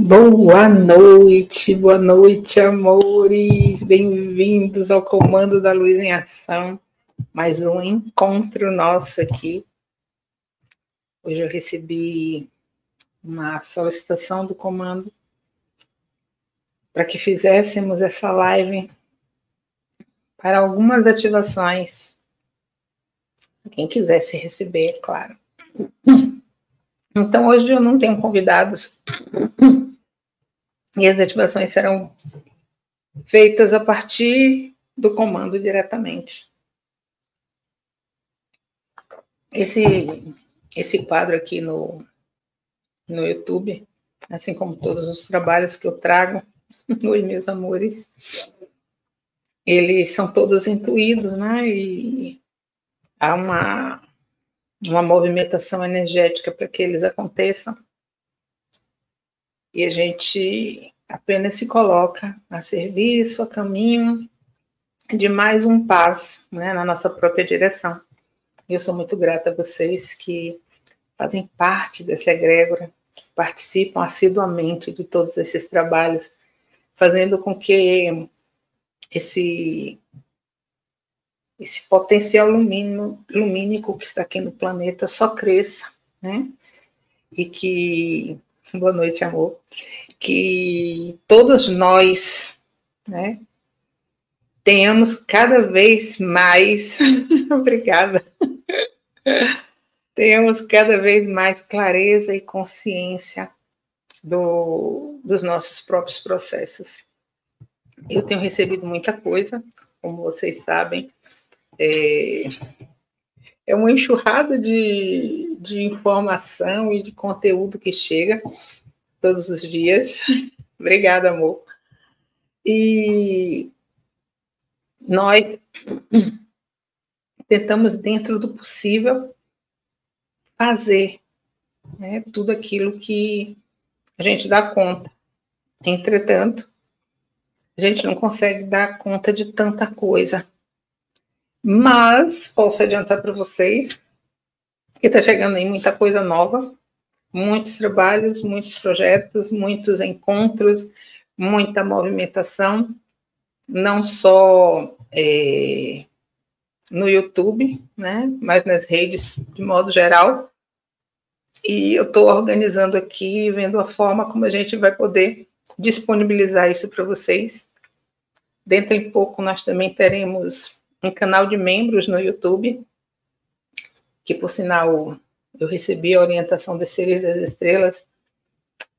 Boa noite, amores. Bem-vindos ao Comando da Luz em Ação. Mais um encontro nosso aqui. Hoje eu recebi uma solicitação do comando para que fizéssemos essa live para algumas ativações. Quem quisesse receber, é claro. Então, hoje eu não tenho convidados e as ativações serão feitas a partir do comando diretamente. Esse quadro aqui no YouTube, assim como todos os trabalhos que eu trago, oi, meus amores, eles são todos intuídos, né? E há uma movimentação energética para que eles aconteçam. E a gente apenas se coloca a serviço, a caminho de mais um passo, né, na nossa própria direção. E eu sou muito grata a vocês que fazem parte dessa egrégora, participam assiduamente de todos esses trabalhos, fazendo com que esse potencial lumínico que está aqui no planeta só cresça, né? E que, boa noite, amor, que todos nós, né, tenhamos cada vez mais, obrigada, tenhamos cada vez mais clareza e consciência dos nossos próprios processos. Eu tenho recebido muita coisa, como vocês sabem, é uma enxurrada de informação e de conteúdo que chega todos os dias. Obrigada, amor. E nós tentamos, dentro do possível, fazer, né, tudo aquilo que a gente dá conta. Entretanto, a gente não consegue dar conta de tanta coisa. Mas posso adiantar para vocês que está chegando aí muita coisa nova, muitos trabalhos, muitos projetos, muitos encontros, muita movimentação, não só no YouTube, né, mas nas redes de modo geral. E eu estou organizando aqui, vendo a forma como a gente vai poder disponibilizar isso para vocês. Dentro de pouco nós também teremos um canal de membros no YouTube, que, por sinal, eu recebi a orientação dos Seres das Estrelas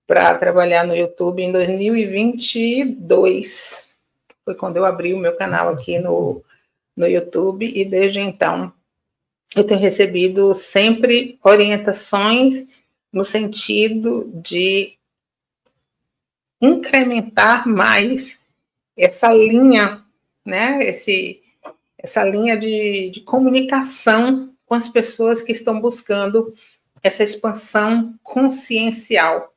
para trabalhar no YouTube em 2022. Foi quando eu abri o meu canal aqui no YouTube, e desde então eu tenho recebido sempre orientações no sentido de incrementar mais essa linha, né? Essa linha de comunicação com as pessoas que estão buscando essa expansão consciencial.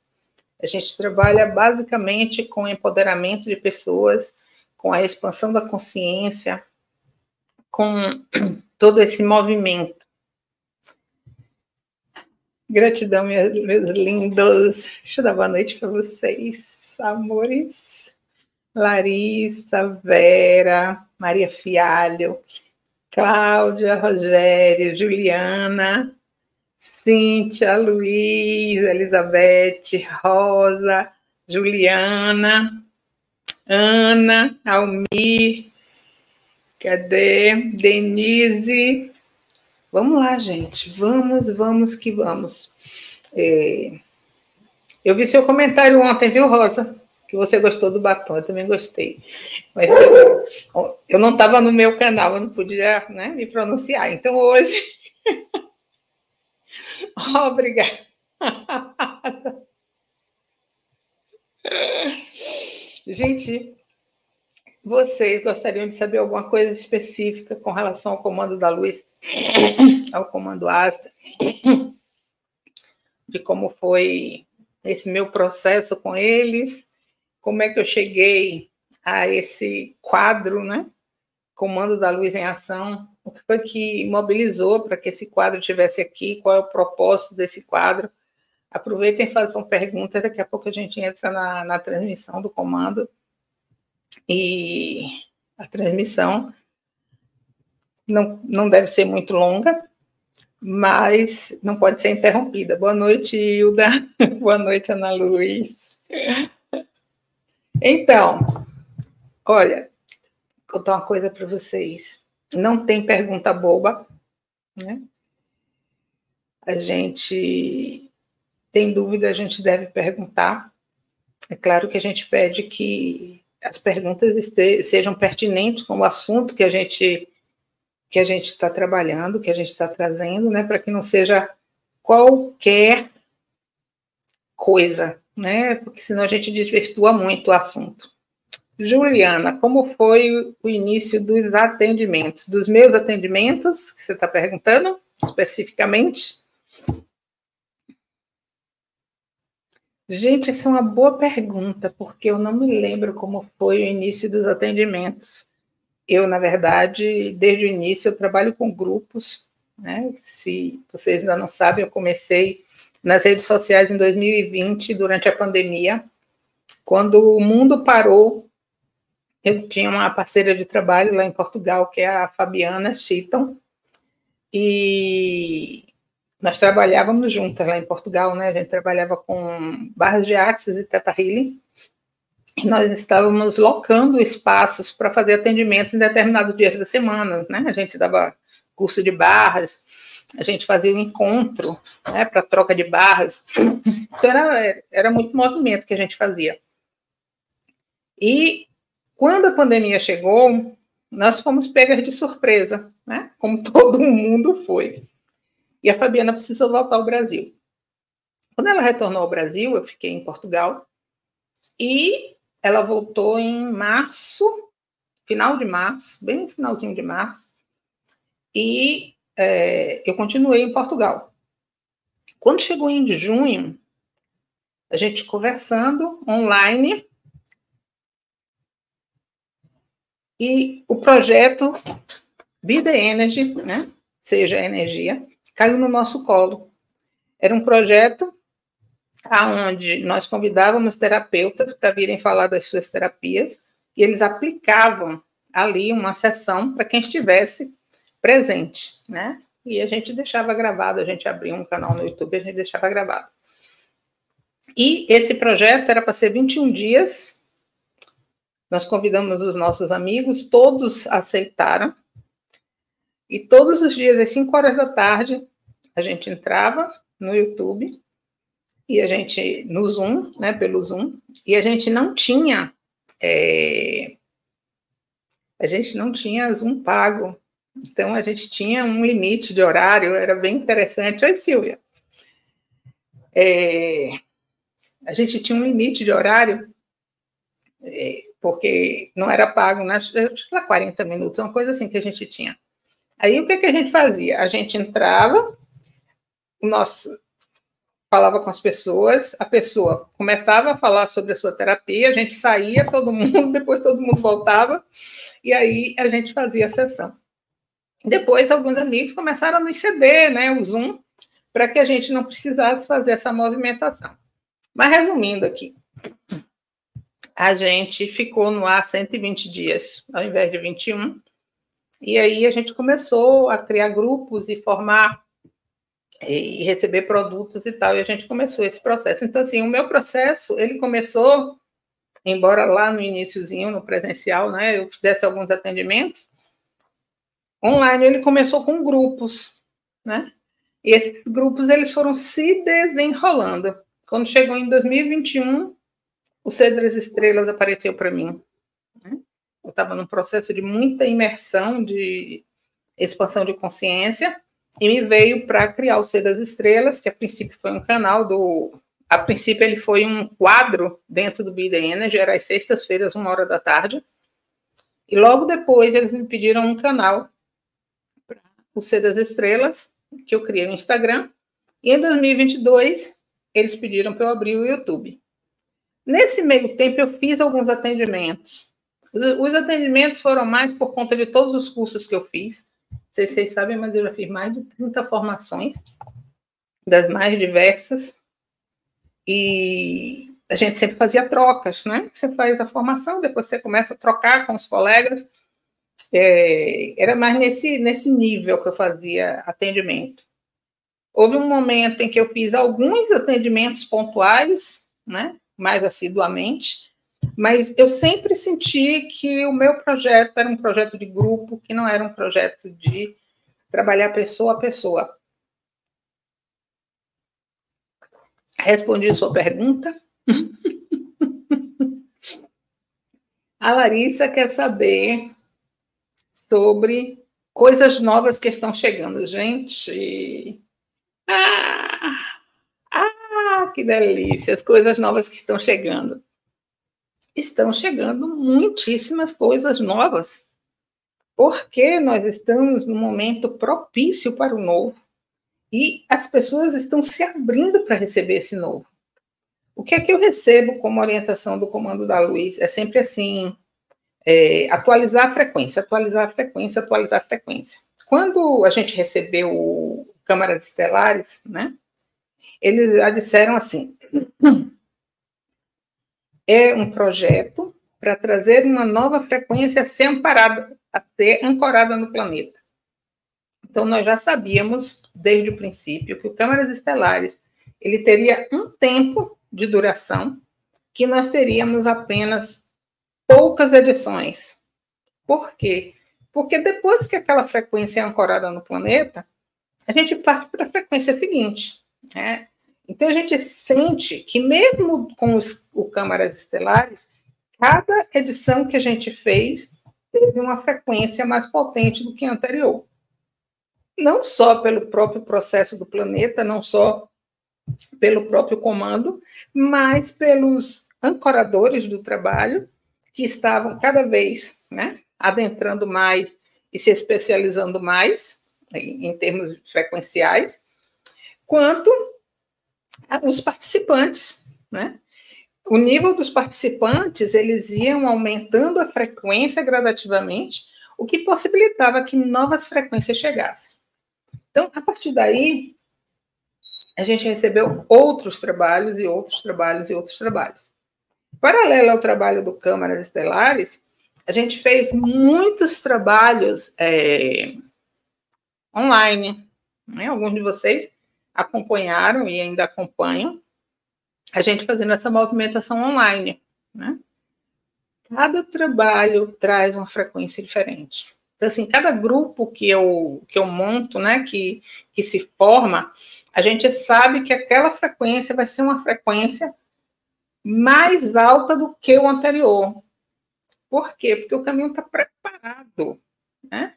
A gente trabalha basicamente com empoderamento de pessoas, com a expansão da consciência, com todo esse movimento. Gratidão, meus lindos. Deixa eu dar boa noite para vocês, amores. Larissa, Vera, Maria Fialho, Cláudia, Rogério, Juliana, Cíntia, Luiz, Elizabeth, Rosa, Juliana, Ana, Almir, cadê? Denise. Vamos lá, gente. Vamos que vamos. Eu vi seu comentário ontem, viu, Rosa? Que você gostou do batom, eu também gostei. Mas eu não estava no meu canal, eu não podia, né, me pronunciar. Então, hoje... Obrigada. Gente, vocês gostariam de saber alguma coisa específica com relação ao comando da luz, ao comando Asta, de como foi esse meu processo com eles, como é que eu cheguei a esse quadro, né? Comando da Luz em Ação, o que foi que mobilizou para que esse quadro estivesse aqui, qual é o propósito desse quadro, Aproveitem e façam perguntas, daqui a pouco a gente entra na transmissão do comando. E a transmissão não deve ser muito longa, mas não pode ser interrompida. Boa noite, Hilda. Boa noite, Ana Luiz. Então, olha, vou contar uma coisa para vocês. Não tem pergunta boba, né? A gente tem dúvida, a gente deve perguntar. É claro que a gente pede que as perguntas sejam pertinentes com o assunto que a gente está trabalhando, que a gente está trazendo, né, para que não seja qualquer coisa, né, porque senão a gente desvirtua muito o assunto. Juliana, como foi o início dos atendimentos? Dos meus atendimentos, que você está perguntando, especificamente? Gente, essa é uma boa pergunta, porque eu não me lembro como foi o início dos atendimentos. Eu, na verdade, desde o início, eu trabalho com grupos, né? Se vocês ainda não sabem, eu comecei nas redes sociais em 2020, durante a pandemia. Quando o mundo parou, eu tinha uma parceira de trabalho lá em Portugal, que é a Fabiana Chiton, e nós trabalhávamos juntas lá em Portugal, né? A gente trabalhava com barras de Axis e Theta Healing, e nós estávamos locando espaços para fazer atendimentos em determinados dias da semana, né? A gente dava curso de barras, a gente fazia um encontro, né, para troca de barras. Então, era muito movimento que a gente fazia. E quando a pandemia chegou, nós fomos pegas de surpresa, né? Como todo mundo foi. E a Fabiana precisou voltar ao Brasil. Quando ela retornou ao Brasil, eu fiquei em Portugal, e ela voltou em março, final de março, bem no finalzinho de março, e eu continuei em Portugal. Quando chegou em junho, a gente conversando online, e o projeto Be The Energy, né, seja energia, caiu no nosso colo. Era um projeto onde nós convidávamos terapeutas para virem falar das suas terapias, e eles aplicavam ali uma sessão para quem estivesse presente, né? E a gente deixava gravado, a gente abria um canal no YouTube, a gente deixava gravado. E esse projeto era para ser 21 dias, nós convidamos os nossos amigos, todos aceitaram, e todos os dias, às 5 horas da tarde, a gente entrava no YouTube, e a gente, no Zoom, né, pelo Zoom, e a gente não tinha Zoom pago, então a gente tinha um limite de horário, era bem interessante. Oi, Silvia. A gente tinha um limite de horário, porque não era pago, né, acho que era 40 minutos, uma coisa assim que a gente tinha. Aí o que a gente fazia? A gente entrava, falava com as pessoas, a pessoa começava a falar sobre a sua terapia, a gente saía, todo mundo, depois todo mundo voltava, e aí a gente fazia a sessão. Depois, alguns amigos começaram a nos ceder, né, o Zoom, para que a gente não precisasse fazer essa movimentação. Mas, resumindo aqui, a gente ficou no ar 120 dias, ao invés de 21, e aí a gente começou a criar grupos e formar e receber produtos e tal, e a gente começou esse processo. Então, assim, o meu processo, ele começou, embora lá no iniciozinho, no presencial, né, eu fizesse alguns atendimentos, online ele começou com grupos, né, e esses grupos, eles foram se desenrolando. Quando chegou em 2021, o Ser das Estrelas apareceu para mim, né? Eu estava num processo de muita imersão, de expansão de consciência, e me veio para criar o Ser das Estrelas, que a princípio foi um canal a princípio ele foi um quadro dentro do Be The Energy, era às sextas-feiras, 1h da tarde, e logo depois eles me pediram um canal para o Ser das Estrelas, que eu criei no Instagram, e em 2022 eles pediram para eu abrir o YouTube. Nesse meio tempo eu fiz alguns atendimentos. Os atendimentos foram mais por conta de todos os cursos que eu fiz. Não sei se vocês sabem, mas eu já fiz mais de 30 formações, das mais diversas. E a gente sempre fazia trocas, né? Você faz a formação, depois você começa a trocar com os colegas. Era mais nesse nível que eu fazia atendimento. Houve um momento em que eu fiz alguns atendimentos pontuais, né? Mais assiduamente, mas eu sempre senti que o meu projeto era um projeto de grupo, que não era um projeto de trabalhar pessoa a pessoa. Respondi a sua pergunta? A Larissa quer saber sobre coisas novas que estão chegando. Gente, que delícia, as coisas novas que estão chegando. Estão chegando muitíssimas coisas novas, porque nós estamos num momento propício para o novo e as pessoas estão se abrindo para receber esse novo. O que é que eu recebo como orientação do Comando da Luz? É sempre assim, atualizar a frequência, atualizar a frequência, atualizar a frequência. Quando a gente recebeu o Câmaras Estelares, né, eles já disseram assim, é um projeto para trazer uma nova frequência a ser ancorada no planeta. Então, nós já sabíamos, desde o princípio, que o Câmaras Estelares ele teria um tempo de duração, que nós teríamos apenas poucas edições. Por quê? Porque depois que aquela frequência é ancorada no planeta, a gente parte para a frequência seguinte, né? Então, a gente sente que, mesmo com os Câmaras Estelares, cada edição que a gente fez teve uma frequência mais potente do que a anterior. Não só pelo próprio processo do planeta, não só pelo próprio comando, mas pelos ancoradores do trabalho, que estavam cada vez, né, adentrando mais e se especializando mais em termos frequenciais, quanto os participantes, né? O nível dos participantes, eles iam aumentando a frequência gradativamente, o que possibilitava que novas frequências chegassem. Então, a partir daí, a gente recebeu outros trabalhos e outros trabalhos e outros trabalhos. Paralelo ao trabalho do Câmaras Estelares, a gente fez muitos trabalhos online, né? Alguns de vocês acompanharam e ainda acompanham a gente fazendo essa movimentação online, né? Cada trabalho traz uma frequência diferente. Então, assim, cada grupo que eu monto, né, que se forma, a gente sabe que aquela frequência vai ser uma frequência mais alta do que o anterior. Por quê? Porque o caminho está preparado, né?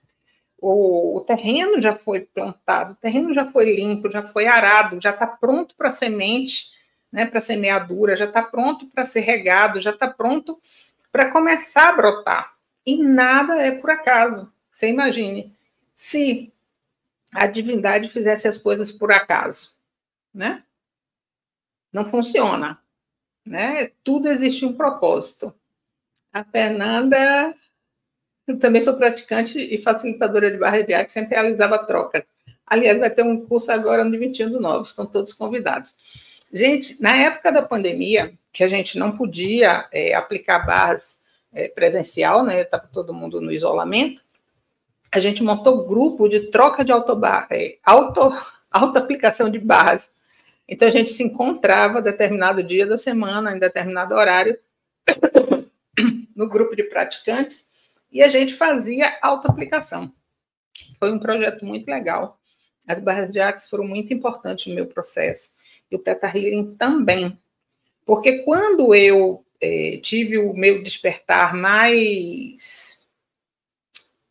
O terreno já foi plantado, o terreno já foi limpo, já foi arado, já está pronto para semente, né, para semeadura, já está pronto para ser regado, já está pronto para começar a brotar. E nada é por acaso. Você imagine, se a divindade fizesse as coisas por acaso, né? Não funciona, né? Tudo existe um propósito. A Fernanda, eu também sou praticante e facilitadora de barra de arte, sempre realizava trocas. Aliás, vai ter um curso agora no 21/9, estão todos convidados. Gente, na época da pandemia, que a gente não podia aplicar barras presencial, né? Estava todo mundo no isolamento, a gente montou grupo de troca de auto-aplicação de barras. Então, a gente se encontrava determinado dia da semana, em determinado horário, no grupo de praticantes, e a gente fazia auto-aplicação. Foi um projeto muito legal. As barras de axis foram muito importantes no meu processo. E o Theta Healing também. Porque quando eu tive o meu despertar mais,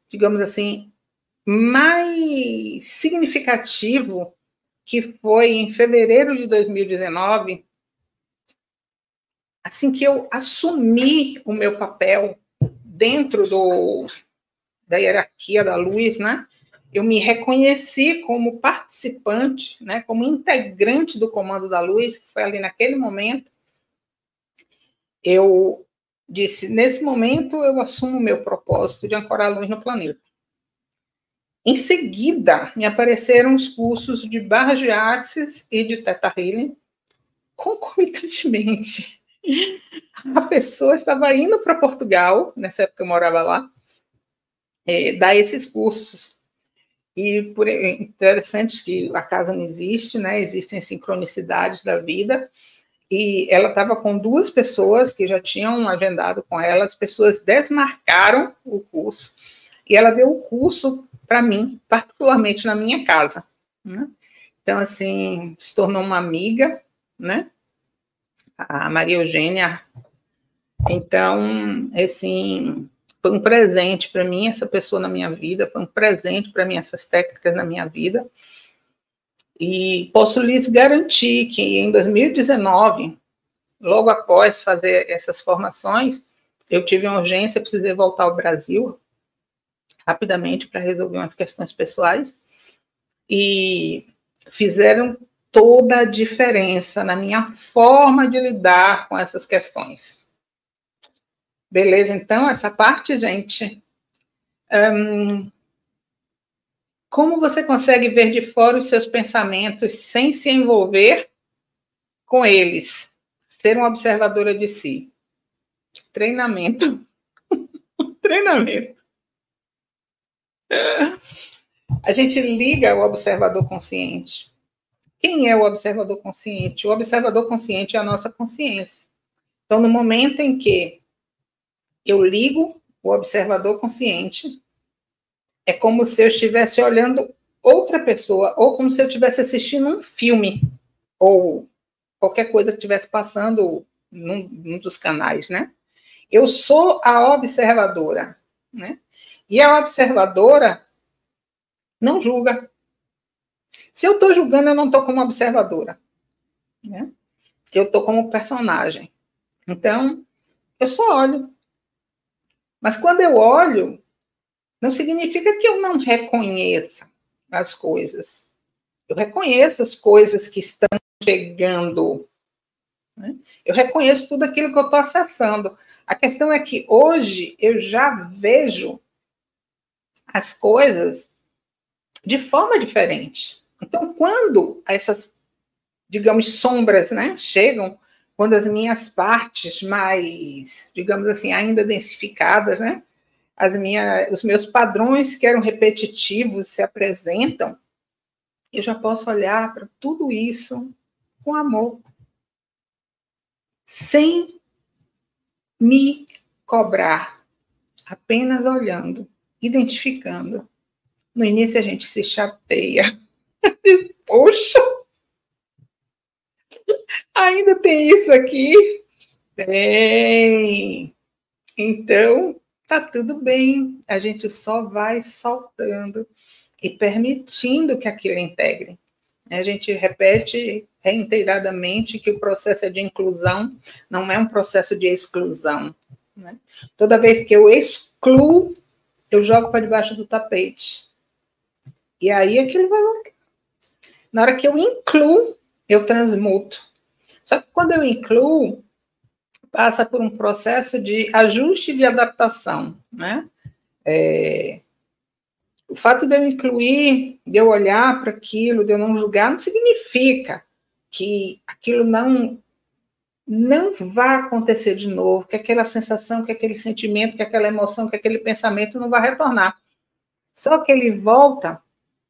digamos assim, mais significativo, que foi em fevereiro de 2019, assim que eu assumi o meu papel dentro da hierarquia da luz, né? Eu me reconheci como participante, né? Como integrante do Comando da Luz, que foi ali naquele momento. Eu disse, nesse momento eu assumo o meu propósito de ancorar a luz no planeta. Em seguida, me apareceram os cursos de barra de axis e de Theta Healing, concomitantemente, a pessoa estava indo para Portugal, nessa época eu morava lá, dar esses cursos. E interessante que a casa não existe, né? Existem sincronicidades da vida. E ela estava com 2 pessoas que já tinham agendado com ela, as pessoas desmarcaram o curso, e ela deu o curso para mim, particularmente na minha casa, né? Então, assim, se tornou uma amiga, né? A Maria Eugênia. Então, assim, foi um presente para mim essa pessoa na minha vida, foi um presente para mim essas técnicas na minha vida. E posso lhes garantir que em 2019, logo após fazer essas formações, eu tive uma urgência, precisei voltar ao Brasil rapidamente para resolver umas questões pessoais, e fizeram toda a diferença na minha forma de lidar com essas questões. Beleza? Então, essa parte, gente, como você consegue ver de fora os seus pensamentos sem se envolver com eles? Ser uma observadora de si. Treinamento. Treinamento. A gente liga o observador consciente. Quem é o observador consciente? O observador consciente é a nossa consciência. Então, no momento em que eu ligo o observador consciente, é como se eu estivesse olhando outra pessoa, ou como se eu estivesse assistindo um filme, ou qualquer coisa que estivesse passando num dos canais, né? Eu sou a observadora, né? E a observadora não julga. Se eu estou julgando, eu não estou como observadora, né? Eu estou como personagem. Então, eu só olho. Mas quando eu olho, não significa que eu não reconheça as coisas. Eu reconheço as coisas que estão chegando, né? Eu reconheço tudo aquilo que eu estou acessando. A questão é que hoje eu já vejo as coisas de forma diferente. Então, quando essas, digamos, sombras, né, chegam, quando as minhas partes mais, digamos assim, ainda densificadas, né, os meus padrões que eram repetitivos se apresentam, eu já posso olhar para tudo isso com amor, sem me cobrar, apenas olhando, identificando. No início a gente se chateia. Poxa, ainda tem isso aqui? Tem. Então, tá tudo bem. A gente só vai soltando e permitindo que aquilo integre. A gente repete reiteradamente que o processo é de inclusão, não é um processo de exclusão, né? Toda vez que eu excluo, eu jogo para debaixo do tapete. E aí aquilo vai voltar. Na hora que eu incluo, eu transmuto. Só que quando eu incluo, passa por um processo de ajuste e de adaptação, né? O fato de eu incluir, de eu olhar para aquilo, de eu não julgar, não significa que aquilo não vai acontecer de novo, que aquela sensação, que aquele sentimento, que aquela emoção, que aquele pensamento não vai retornar. Só que ele volta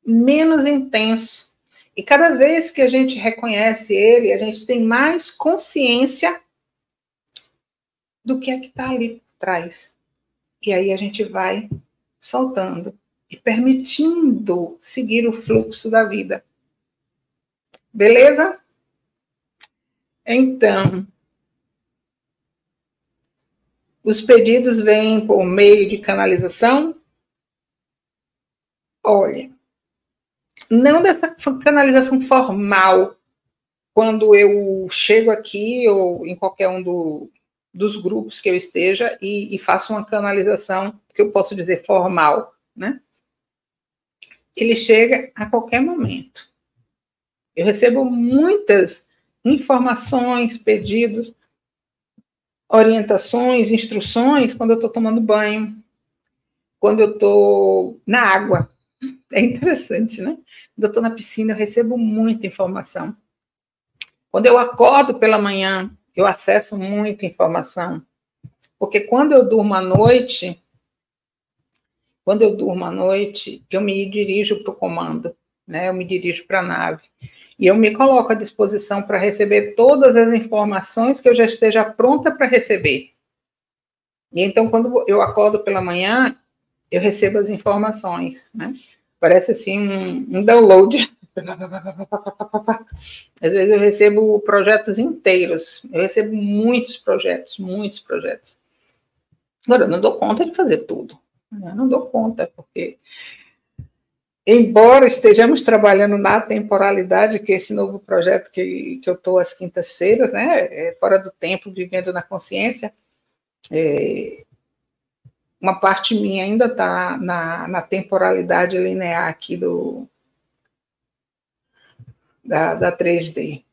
menos intenso. E cada vez que a gente reconhece ele, a gente tem mais consciência do que é que está ali por trás. E aí a gente vai soltando e permitindo seguir o fluxo da vida. Beleza? Então, os pedidos vêm por meio de canalização? Olha, não dessa canalização formal, quando eu chego aqui ou em qualquer um dos grupos que eu esteja e faço uma canalização, que eu posso dizer formal, né? Ele chega a qualquer momento. Eu recebo muitas informações, pedidos, orientações, instruções quando eu estou tomando banho, quando eu estou na água. É interessante, né? Quando eu estou na piscina, eu recebo muita informação. Quando eu acordo pela manhã, eu acesso muita informação, porque quando eu durmo à noite, eu me dirijo para o comando, né? Eu me dirijo para a nave. E eu me coloco à disposição para receber todas as informações que eu já esteja pronta para receber. E então, quando eu acordo pela manhã, eu recebo as informações, né? Parece assim um download. Às vezes eu recebo projetos inteiros, eu recebo muitos projetos. Agora, eu não dou conta de fazer tudo. Eu não dou conta, porque, embora estejamos trabalhando na temporalidade, que é esse novo projeto que eu estou às quintas-feiras, né, fora do tempo, vivendo na consciência, uma parte minha ainda está na temporalidade linear aqui da 3D.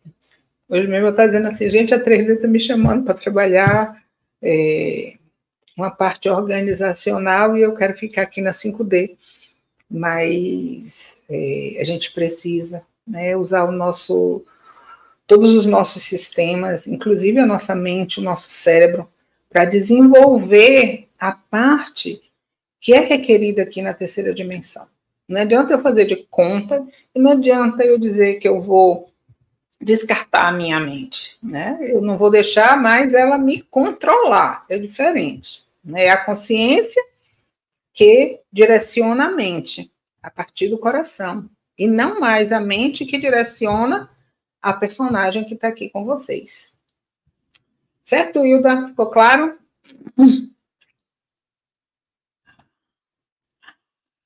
Hoje mesmo eu estou dizendo assim, gente, a 3D está me chamando para trabalhar uma parte organizacional e eu quero ficar aqui na 5D. Mas a gente precisa, né, usar todos os nossos sistemas, inclusive a nossa mente, o nosso cérebro, para desenvolver a parte que é requerida aqui na terceira dimensão. Não adianta eu fazer de conta e não adianta eu dizer que eu vou descartar a minha mente, né? Eu não vou deixar mais ela me controlar, é diferente. É a consciência que direciona a mente a partir do coração, e não mais a mente que direciona a personagem que está aqui com vocês. Certo, Hilda? Ficou claro?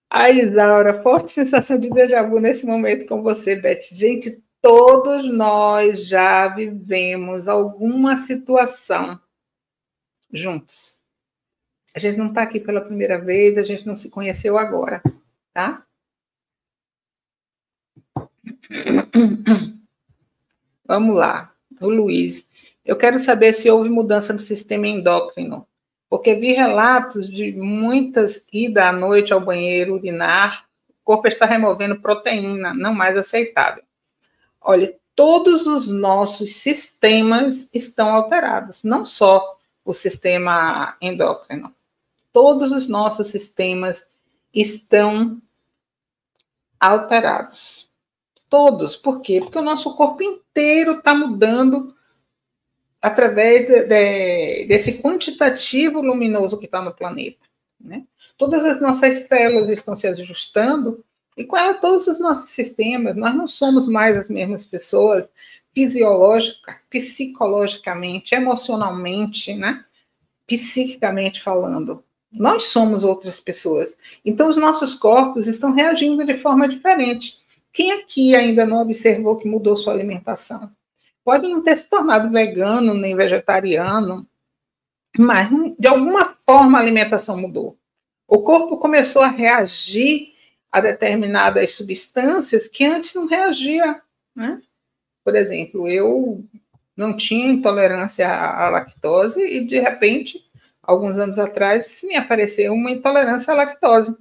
A Isaura, forte sensação de déjà vu nesse momento com você, Beth. Gente, todos nós já vivemos alguma situação juntos. A gente não está aqui pela primeira vez, a gente não se conheceu agora, tá? Vamos lá. O Luiz. Eu quero saber se houve mudança no sistema endócrino, porque vi relatos de muitas idas à noite ao banheiro urinar, o corpo está removendo proteína, não mais aceitável. Olha, todos os nossos sistemas estão alterados, não só o sistema endócrino. Todos os nossos sistemas estão alterados. Todos. Por quê? Porque o nosso corpo inteiro está mudando através desse quantitativo luminoso que está no planeta, né? Todas as nossas células estão se ajustando e com ela todos os nossos sistemas. Nós não somos mais as mesmas pessoas psicologicamente, emocionalmente, né? Psiquicamente falando. Nós somos outras pessoas. Então, os nossos corpos estão reagindo de forma diferente. Quem aqui ainda não observou que mudou sua alimentação? Pode não ter se tornado vegano nem vegetariano, mas de alguma forma a alimentação mudou. O corpo começou a reagir a determinadas substâncias que antes não reagia, né? Por exemplo, eu não tinha intolerância à lactose e, de repente, alguns anos atrás, me apareceu uma intolerância à lactose.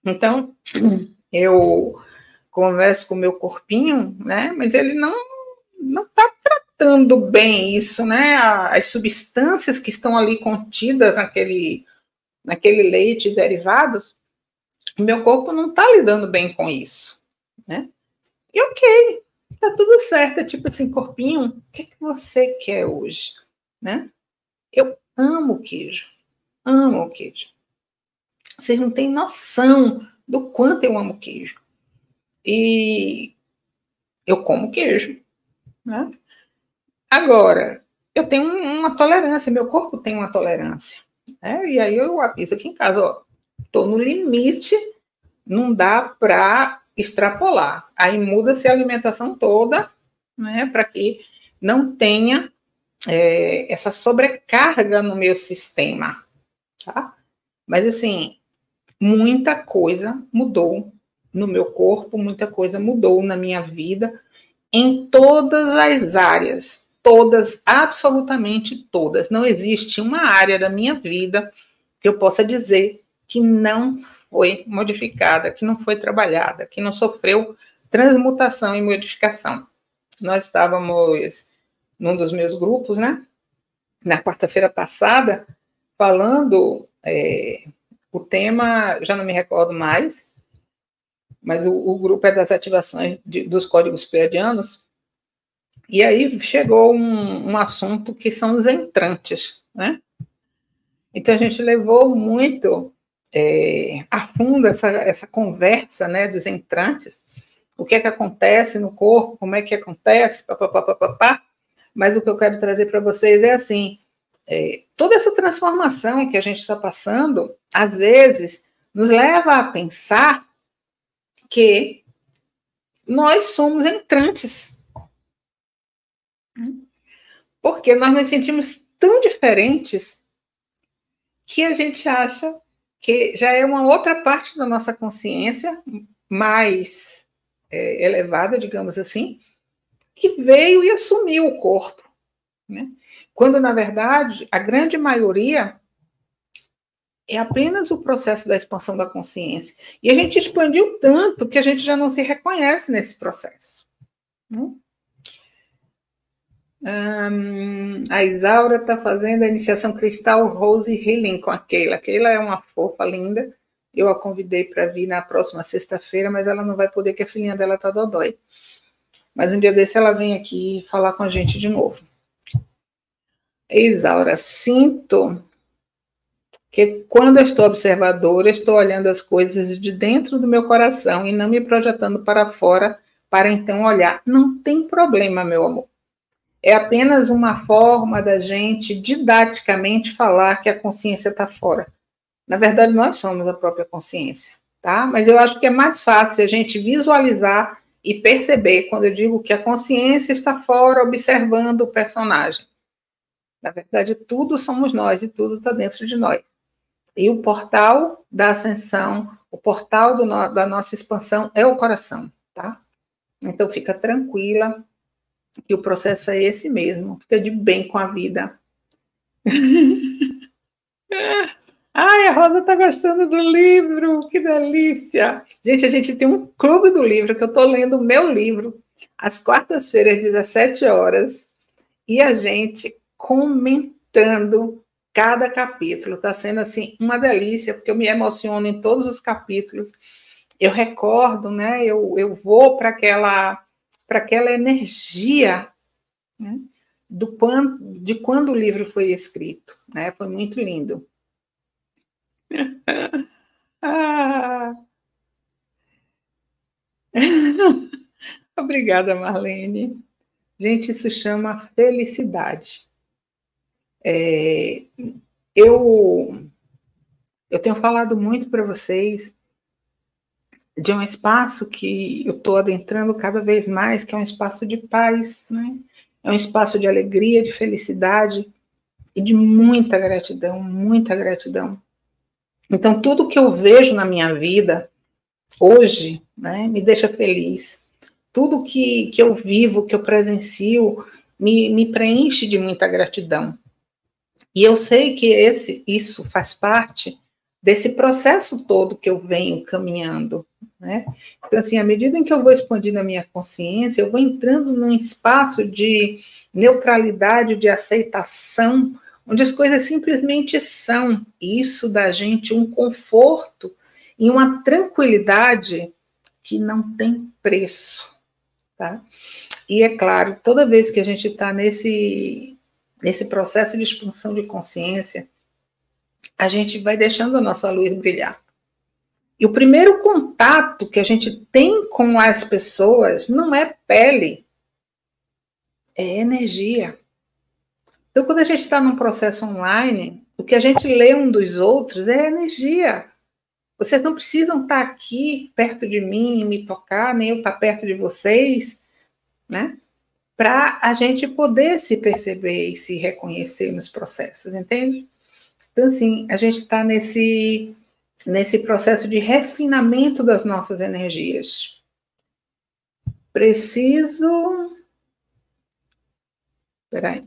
Então, eu converso com o meu corpinho, né? Mas ele não está tratando bem isso, né? As substâncias que estão ali contidas naquele leite e derivados, o meu corpo não está lidando bem com isso, né? E ok, tá tudo certo, é tipo assim, corpinho, o que você quer hoje, né? Eu amo queijo, amo o queijo. Vocês não têm noção do quanto eu amo queijo. E eu como queijo, né? Agora, eu tenho uma tolerância, meu corpo tem uma tolerância, né? E aí eu aviso aqui em casa, ó, tô no limite, não dá para extrapolar. Aí muda-se a alimentação toda, né? Para que não tenha essa sobrecarga no meu sistema, tá? Mas assim, muita coisa mudou no meu corpo, muita coisa mudou na minha vida, em todas as áreas, todas, absolutamente todas. Não existe uma área da minha vida que eu possa dizer que não foi modificada, que não foi trabalhada, que não sofreu transmutação e modificação. nós estávamos num dos meus grupos, né? Na quarta-feira passada, falando, o tema, já não me recordo mais, mas o grupo é das ativações dos códigos pleiadianos, e aí chegou um assunto que são os entrantes, né? Então a gente levou muito a fundo essa conversa, né, dos entrantes, o que é que acontece no corpo, como é que acontece, papapá. Mas o que eu quero trazer para vocês é assim, toda essa transformação que a gente está passando, às vezes, nos leva a pensar que nós somos entrantes. Porque nós nos sentimos tão diferentes que a gente acha que já é uma outra parte da nossa consciência, mais elevada, digamos assim, que veio e assumiu o corpo, né? Quando, na verdade, a grande maioria é apenas o processo da expansão da consciência. E a gente expandiu tanto que a gente já não se reconhece nesse processo, né? A Isaura está fazendo a iniciação Cristal Rose Healing com a Keila. A Keila é uma fofa linda. Eu a convidei para vir na próxima sexta-feira, mas ela não vai poder, porque a filhinha dela está dodói. Mas um dia desse ela vem aqui falar com a gente de novo. Isaura, sinto que quando eu estou observadora, estou olhando as coisas de dentro do meu coração e não me projetando para fora para então olhar. Não tem problema, meu amor. É apenas uma forma da gente didaticamente falar que a consciência está fora. Na verdade, nós somos a própria consciência, tá? Mas eu acho que é mais fácil a gente visualizar e perceber quando eu digo que a consciência está fora observando o personagem. Na verdade, tudo somos nós e tudo está dentro de nós. E o portal da ascensão, o portal da nossa expansão é o coração, tá? Então, fica tranquila, que o processo é esse mesmo, fica de bem com a vida. Ai, a Rosa está gostando do livro, que delícia! Gente, a gente tem um clube do livro, que eu estou lendo o meu livro, às quartas-feiras, 17 horas, e a gente comentando cada capítulo. Está sendo, assim, uma delícia, porque eu me emociono em todos os capítulos. Eu recordo, né? Eu vou para aquela energia, né, de quando o livro foi escrito, né? Foi muito lindo. Ah. Obrigada, Marlene. Gente, isso chama felicidade. Eu tenho falado muito para vocês de um espaço que eu estou adentrando cada vez mais, que é um espaço de paz, né? É um espaço de alegria, de felicidade e de muita gratidão, muita gratidão. Então, tudo que eu vejo na minha vida hoje, né, me deixa feliz. Tudo que eu vivo, que eu presencio, me preenche de muita gratidão. E eu sei que isso faz parte desse processo todo que eu venho caminhando, né? Então, assim, à medida em que eu vou expandindo a minha consciência, eu vou entrando num espaço de neutralidade, de aceitação, onde as coisas simplesmente são. E isso dá a gente um conforto e uma tranquilidade que não tem preço, tá? E é claro, toda vez que a gente está nesse processo de expansão de consciência, a gente vai deixando a nossa luz brilhar. E o primeiro contato que a gente tem com as pessoas não é pele, é energia. Então, quando a gente está num processo online, o que a gente lê um dos outros é energia. Vocês não precisam estar aqui perto de mim, me tocar, nem eu estar perto de vocês, né? Para a gente poder se perceber e se reconhecer nos processos, entende? Então, assim, a gente está nesse processo de refinamento das nossas energias. Preciso... Peraí.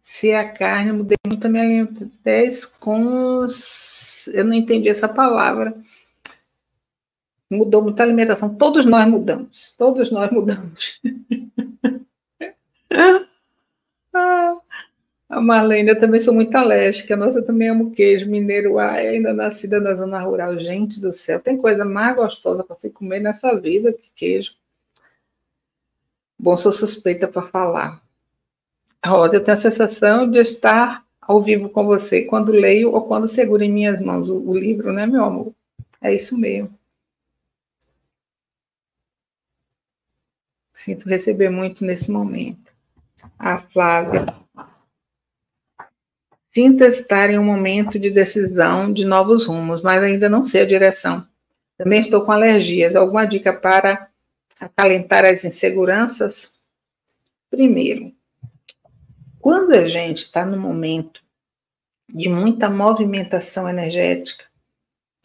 Se a carne, eu mudei muito a minha linha com... Eu não entendi essa palavra. Mudou muita alimentação. Todos nós mudamos. Todos nós mudamos. A Marlene, eu também sou muito alérgica. Nossa, eu também amo queijo mineiro. Ai, ainda nascida na zona rural. Gente do céu, tem coisa mais gostosa para se comer nessa vida que queijo. Bom, sou suspeita para falar. Rosa, eu tenho a sensação de estar ao vivo com você quando leio ou quando seguro em minhas mãos o livro, né, meu amor? É isso mesmo. Sinto receber muito nesse momento. A Flávia. Sinto estar em um momento de decisão de novos rumos, mas ainda não sei a direção. Também estou com alergias. Alguma dica para acalentar as inseguranças? Primeiro, quando a gente está no momento de muita movimentação energética,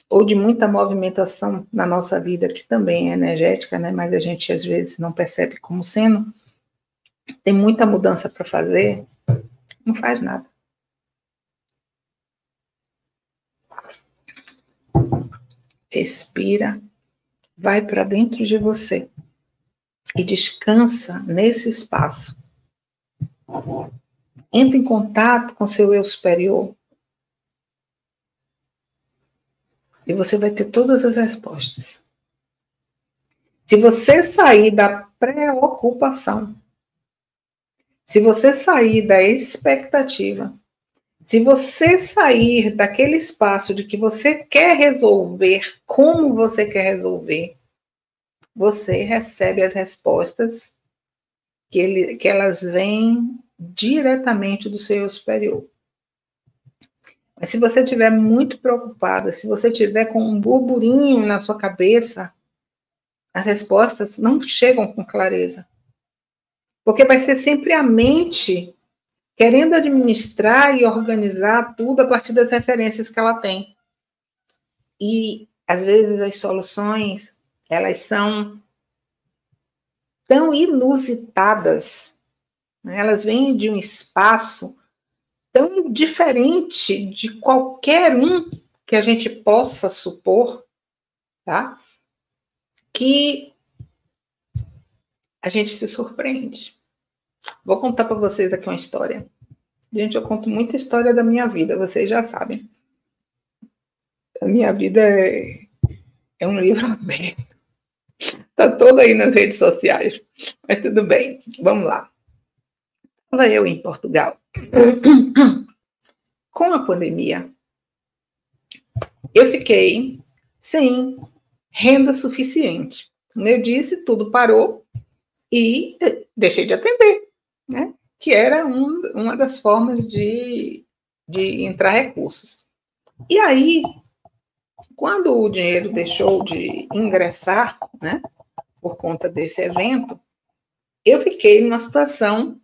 ou de muita movimentação na nossa vida, que também é energética, né? Mas a gente às vezes não percebe como sendo, tem muita mudança para fazer, não faz nada. Respira, vai para dentro de você e descansa nesse espaço. Entra em contato com seu eu superior e você vai ter todas as respostas. Se você sair da preocupação, se você sair da expectativa, se você sair daquele espaço de que você quer resolver como você quer resolver, você recebe as respostas que elas vêm diretamente do seu superior. Mas se você estiver muito preocupada, se você estiver com um burburinho na sua cabeça, as respostas não chegam com clareza. Porque vai ser sempre a mente querendo administrar e organizar tudo a partir das referências que ela tem. E, às vezes, as soluções, elas são tão inusitadas, né? Elas vêm de um espaço tão diferente de qualquer um que a gente possa supor, tá? Que a gente se surpreende. Vou contar para vocês aqui uma história. Gente, eu conto muita história da minha vida, vocês já sabem. A minha vida é um livro aberto. Está toda aí nas redes sociais. Mas tudo bem, vamos lá. Estava eu em Portugal. Com a pandemia, eu fiquei sem renda suficiente. Como eu disse, tudo parou e deixei de atender, né? Que era uma das formas de entrar recursos. E aí, quando o dinheiro deixou de ingressar, né, por conta desse evento, eu fiquei numa situação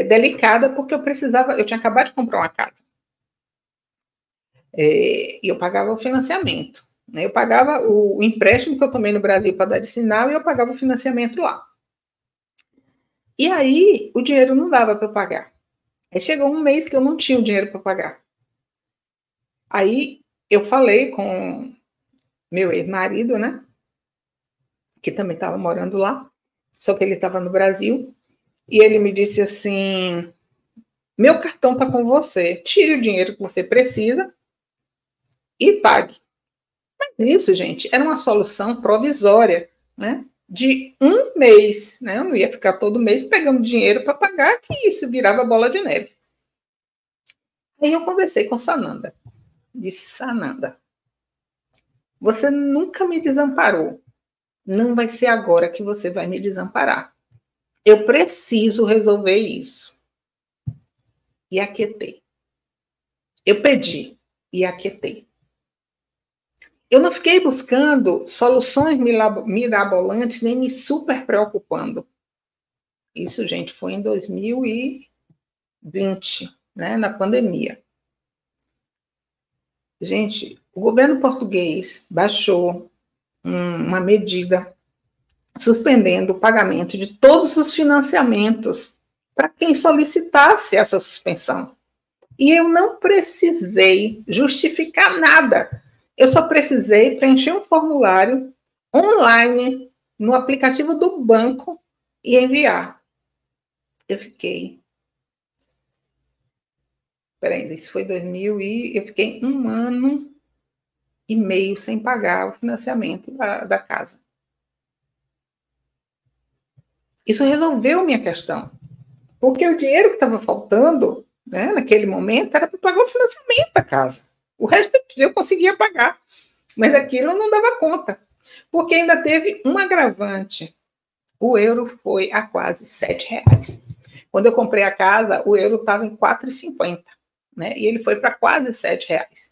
delicada, porque eu tinha acabado de comprar uma casa. E eu pagava o financiamento. Né? Eu pagava o empréstimo que eu tomei no Brasil para dar de sinal e eu pagava o financiamento lá. E aí, o dinheiro não dava para eu pagar. Aí chegou um mês que eu não tinha o dinheiro para pagar. Aí, eu falei com meu ex-marido, né? Que também estava morando lá, só que ele estava no Brasil. E ele me disse assim: meu cartão está com você, tire o dinheiro que você precisa e pague. Mas isso, gente, era uma solução provisória, né? De um mês, né? Eu não ia ficar todo mês pegando dinheiro para pagar, que isso virava bola de neve. Aí eu conversei com Sananda. Disse: Sananda, você nunca me desamparou. Não vai ser agora que você vai me desamparar. Eu preciso resolver isso. E aquietei. Eu pedi e aquietei. Eu não fiquei buscando soluções mirabolantes, nem me super preocupando. Isso, gente, foi em 2020, né, na pandemia. Gente, o governo português baixou uma medida suspendendo o pagamento de todos os financiamentos para quem solicitasse essa suspensão. E eu não precisei justificar nada. Eu só precisei preencher um formulário online no aplicativo do banco e enviar. Eu fiquei... Peraí, isso foi 2000 e eu fiquei 1 ano e meio sem pagar o financiamento da casa. Isso resolveu minha questão, porque o dinheiro que estava faltando, né, naquele momento, era para pagar o financiamento da casa. O resto eu conseguia pagar, mas aquilo não dava conta, porque ainda teve um agravante. O euro foi a quase R$7. Quando eu comprei a casa, o euro estava em 4,50, né? E ele foi para quase R$7.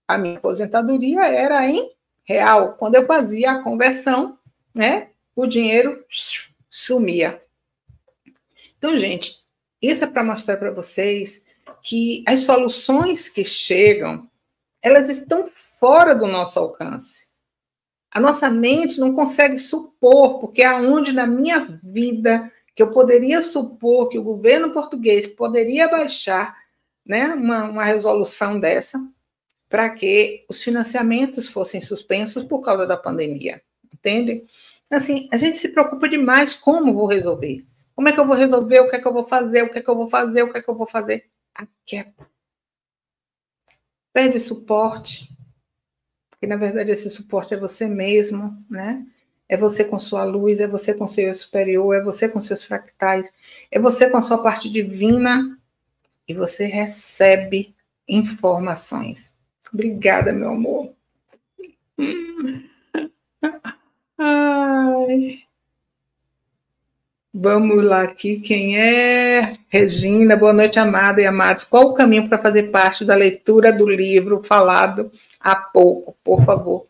A minha aposentadoria era em real. Quando eu fazia a conversão, né, o dinheiro sumia. Então, gente, isso é para mostrar para vocês que as soluções que chegam, elas estão fora do nosso alcance. A nossa mente não consegue supor, porque aonde na minha vida que eu poderia supor que o governo português poderia baixar, né, uma resolução dessa, para que os financiamentos fossem suspensos por causa da pandemia, entende? Assim, a gente se preocupa demais como vou resolver. Como é que eu vou resolver? O que é que eu vou fazer? O que é que eu vou fazer? O que é que eu vou fazer? Aquieta. Pede suporte, que na verdade esse suporte é você mesmo, né? É você com sua luz, é você com seu superior, é você com seus fractais, é você com a sua parte divina, e você recebe informações. Obrigada, meu amor. Ai. Vamos lá aqui, quem é? Regina, boa noite, amada e amados. Qual o caminho para fazer parte da leitura do livro falado há pouco, por favor?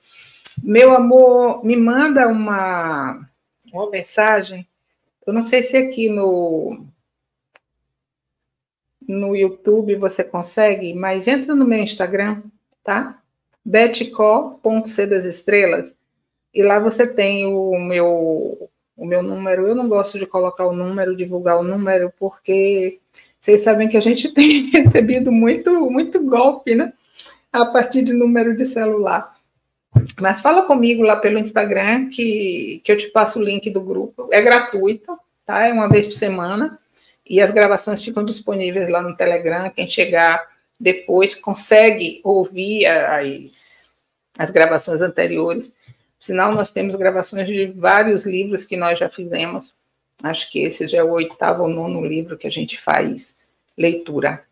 Meu amor, me manda uma mensagem. Eu não sei se aqui no YouTube você consegue, mas entra no meu Instagram, tá? betco.cdasestrelas, e lá você tem o meu número. Eu não gosto de colocar o número, divulgar o número, porque vocês sabem que a gente tem recebido muito golpe, né? A partir de número de celular. Mas fala comigo lá pelo Instagram, que eu te passo o link do grupo. É gratuito, tá? É uma vez por semana. E as gravações ficam disponíveis lá no Telegram. Quem chegar depois consegue ouvir as gravações anteriores. Sinal, nós temos gravações de vários livros que nós já fizemos. Acho que esse já é o 8º ou 9º livro que a gente faz leitura,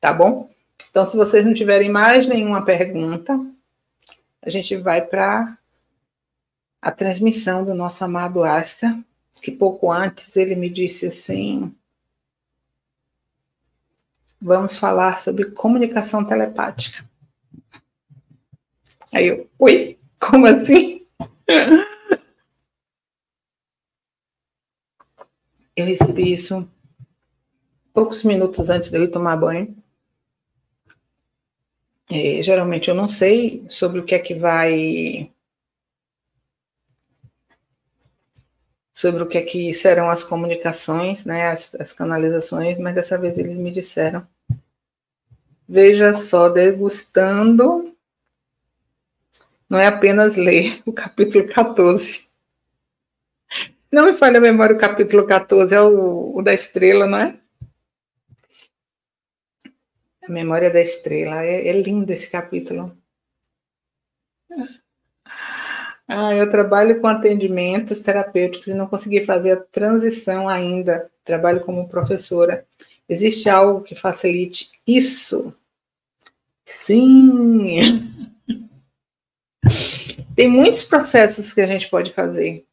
tá bom? Então, se vocês não tiverem mais nenhuma pergunta, a gente vai para a transmissão do nosso amado Asta, que pouco antes ele me disse assim: vamos falar sobre comunicação telepática. Aí eu, oi, como assim? Eu recebi isso poucos minutos antes de eu ir tomar banho. Geralmente eu não sei sobre o que é que vai... sobre o que é que serão as comunicações, né, as canalizações, mas dessa vez eles me disseram. Veja só, degustando, não é apenas ler o capítulo 14. Não me falha a memória, o capítulo 14 é o da estrela, não é? A memória da estrela. É lindo esse capítulo. Eu trabalho com atendimentos terapêuticos e não consegui fazer a transição ainda. Trabalho como professora. Existe algo que facilite isso? Sim! Tem muitos processos que a gente pode fazer,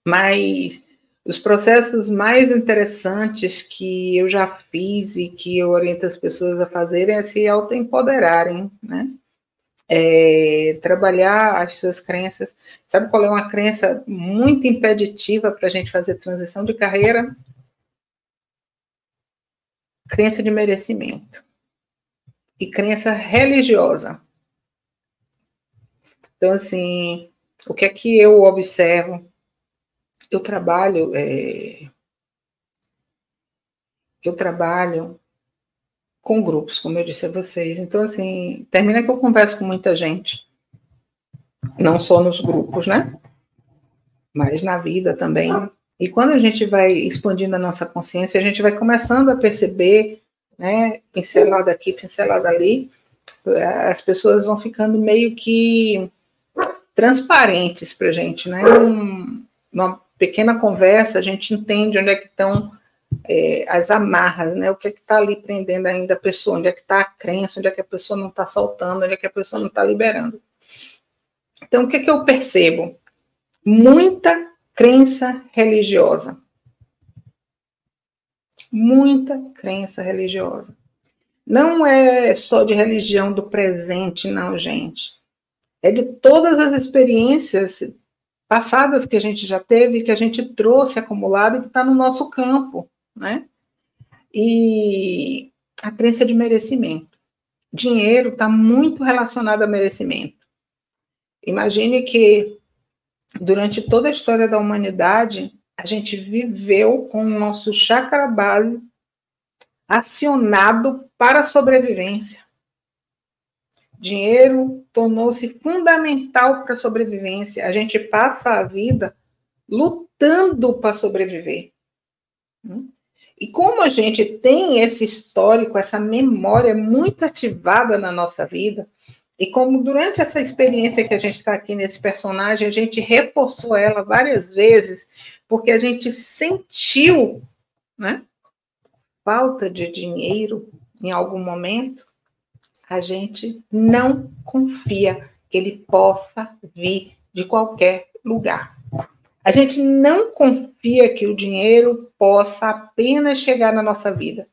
mas os processos mais interessantes que eu já fiz e que eu oriento as pessoas a fazerem é se autoempoderarem, né? Trabalhar as suas crenças. Sabe qual é uma crença muito impeditiva para a gente fazer transição de carreira? Crença de merecimento e crença religiosa. Então, assim, o que é que eu observo? Eu trabalho com grupos, como eu disse a vocês. Então, assim, termina que eu converso com muita gente. não só nos grupos, né? Mas na vida também. E quando a gente vai expandindo a nossa consciência, a gente vai começando a perceber, né, pincelada aqui, pincelada ali, as pessoas vão ficando meio que transparentes para a gente, né? Uma pequena conversa, a gente entende onde é que estão as amarras, né? O que é que está ali prendendo ainda a pessoa, onde é que está a crença, onde é que a pessoa não está soltando, onde é que a pessoa não está liberando. Então, o que é que eu percebo? Muita crença religiosa. Muita crença religiosa. Não é só de religião do presente, não, gente. É de todas as experiências passadas que a gente já teve, que a gente trouxe acumulado e que está no nosso campo, né? E a crença de merecimento. Dinheiro está muito relacionado a merecimento. Imagine que durante toda a história da humanidade, a gente viveu com o nosso chakra base acionado para a sobrevivência. Dinheiro tornou-se fundamental para a sobrevivência. A gente passa a vida lutando para sobreviver. E como a gente tem esse histórico, essa memória muito ativada na nossa vida, e como durante essa experiência que a gente está aqui nesse personagem, a gente reforçou ela várias vezes, porque a gente sentiu, né, falta de dinheiro em algum momento, a gente não confia que ele possa vir de qualquer lugar. A gente não confia que o dinheiro possa apenas chegar na nossa vida.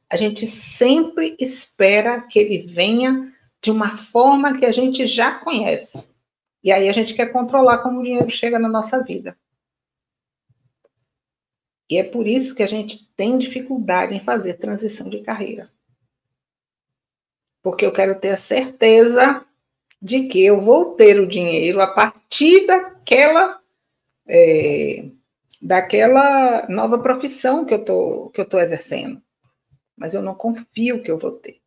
A gente sempre espera que ele venha de uma forma que a gente já conhece. E aí a gente quer controlar como o dinheiro chega na nossa vida. E é por isso que a gente tem dificuldade em fazer transição de carreira. Porque eu quero ter a certeza de que eu vou ter o dinheiro a partir daquela nova profissão que eu tô exercendo. Mas eu não confio que eu vou ter.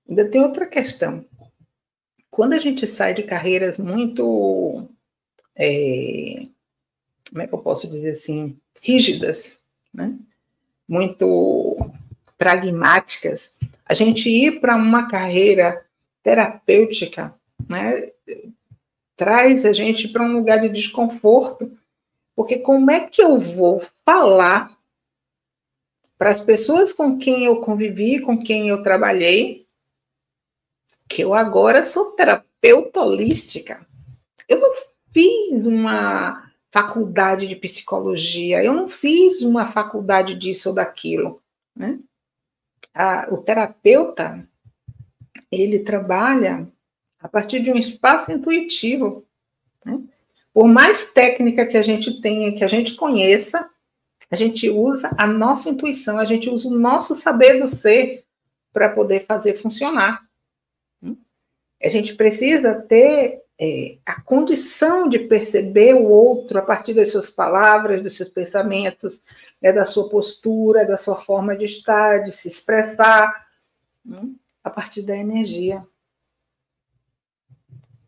Ainda tem outra questão. Quando a gente sai de carreiras muito, como é que eu posso dizer assim, rígidas, né? Muito pragmáticas, a gente ir para uma carreira terapêutica, né, traz a gente para um lugar de desconforto, porque como é que eu vou falar para as pessoas com quem eu convivi, com quem eu trabalhei, que eu agora sou terapeuta holística? Eu não fiz uma faculdade de psicologia, eu não fiz uma faculdade disso ou daquilo, né? O terapeuta, ele trabalha a partir de um espaço intuitivo, né? Por mais técnica que a gente tenha, que a gente conheça, a gente usa a nossa intuição, a gente usa o nosso saber do ser para poder fazer funcionar. A gente precisa ter a condição de perceber o outro a partir das suas palavras, dos seus pensamentos, né, da sua postura, da sua forma de estar, de se expressar, a partir da energia.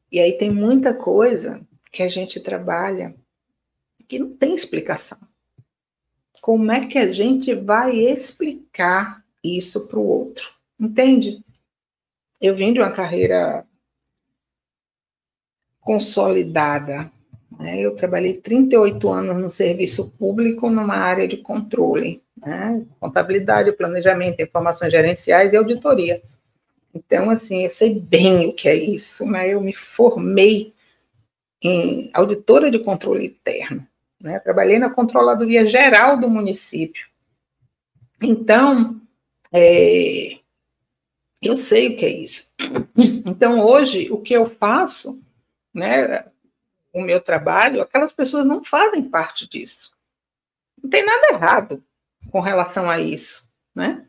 E aí tem muita coisa que a gente trabalha que não tem explicação. Como é que a gente vai explicar isso para o outro? Entende? Eu vim de uma carreira consolidada, né? Eu trabalhei 38 anos no serviço público numa área de controle, né? Contabilidade, planejamento, informações gerenciais e auditoria. Então, assim, eu sei bem o que é isso, né? Eu me formei em auditora de controle interno, né? Trabalhei na Controladoria Geral do município. Então, eu sei o que é isso. Então, hoje, o que eu faço, né, o meu trabalho, aquelas pessoas não fazem parte disso. Não tem nada errado com relação a isso, né?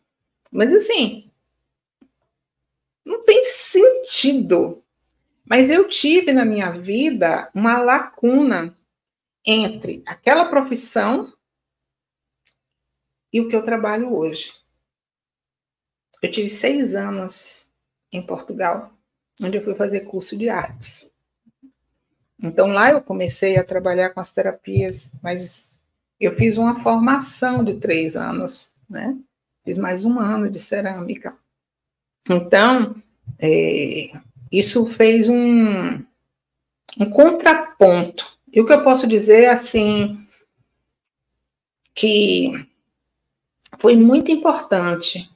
Mas, assim, não tem sentido. Mas eu tive na minha vida uma lacuna entre aquela profissão e o que eu trabalho hoje. Eu tive 6 anos em Portugal. onde eu fui fazer curso de artes. Então, lá eu comecei a trabalhar com as terapias, mas eu fiz uma formação de 3 anos, né? Fiz mais 1 ano de cerâmica. Então, isso fez um contraponto. E o que eu posso dizer, assim, que foi muito importante.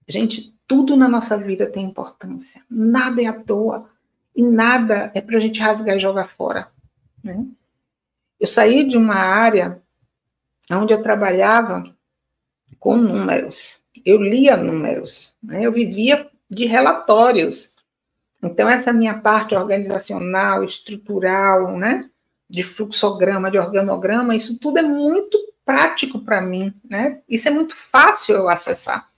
Gente, tudo na nossa vida tem importância. Nada é à toa. E nada é para a gente rasgar e jogar fora. Né? Eu saí de uma área onde eu trabalhava com números. Eu lia números. Né? Eu vivia de relatórios. Então, essa minha parte organizacional, estrutural, né? De fluxograma, de organograma, isso tudo é muito prático para mim. Né? Isso é muito fácil eu acessar.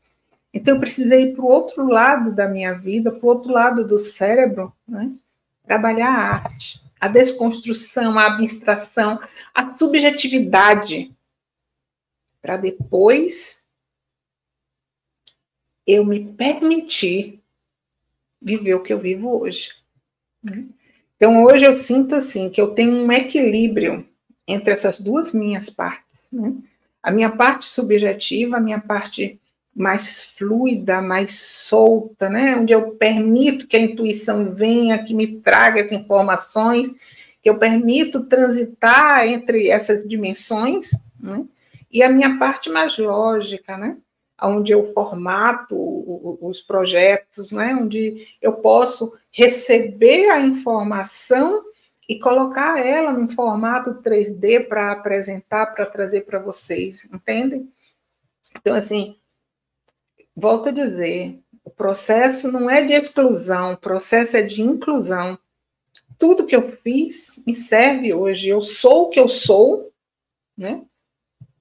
Então, eu precisei ir para o outro lado da minha vida, para o outro lado do cérebro, né? Trabalhar a arte, a desconstrução, a abstração, a subjetividade, para depois eu me permitir viver o que eu vivo hoje. Né? Então, hoje eu sinto assim, que eu tenho um equilíbrio entre essas duas minhas partes. Né? A minha parte subjetiva, a minha parte mais fluida, mais solta, né? Onde eu permito que a intuição venha, que me traga as informações, que eu permito transitar entre essas dimensões, né? E a minha parte mais lógica, né? Onde eu formato os projetos, né? Onde eu posso receber a informação e colocar ela num formato 3D para apresentar, para trazer para vocês, entendem? Então, assim, volto a dizer, o processo não é de exclusão, o processo é de inclusão. Tudo que eu fiz me serve hoje. Eu sou o que eu sou, né?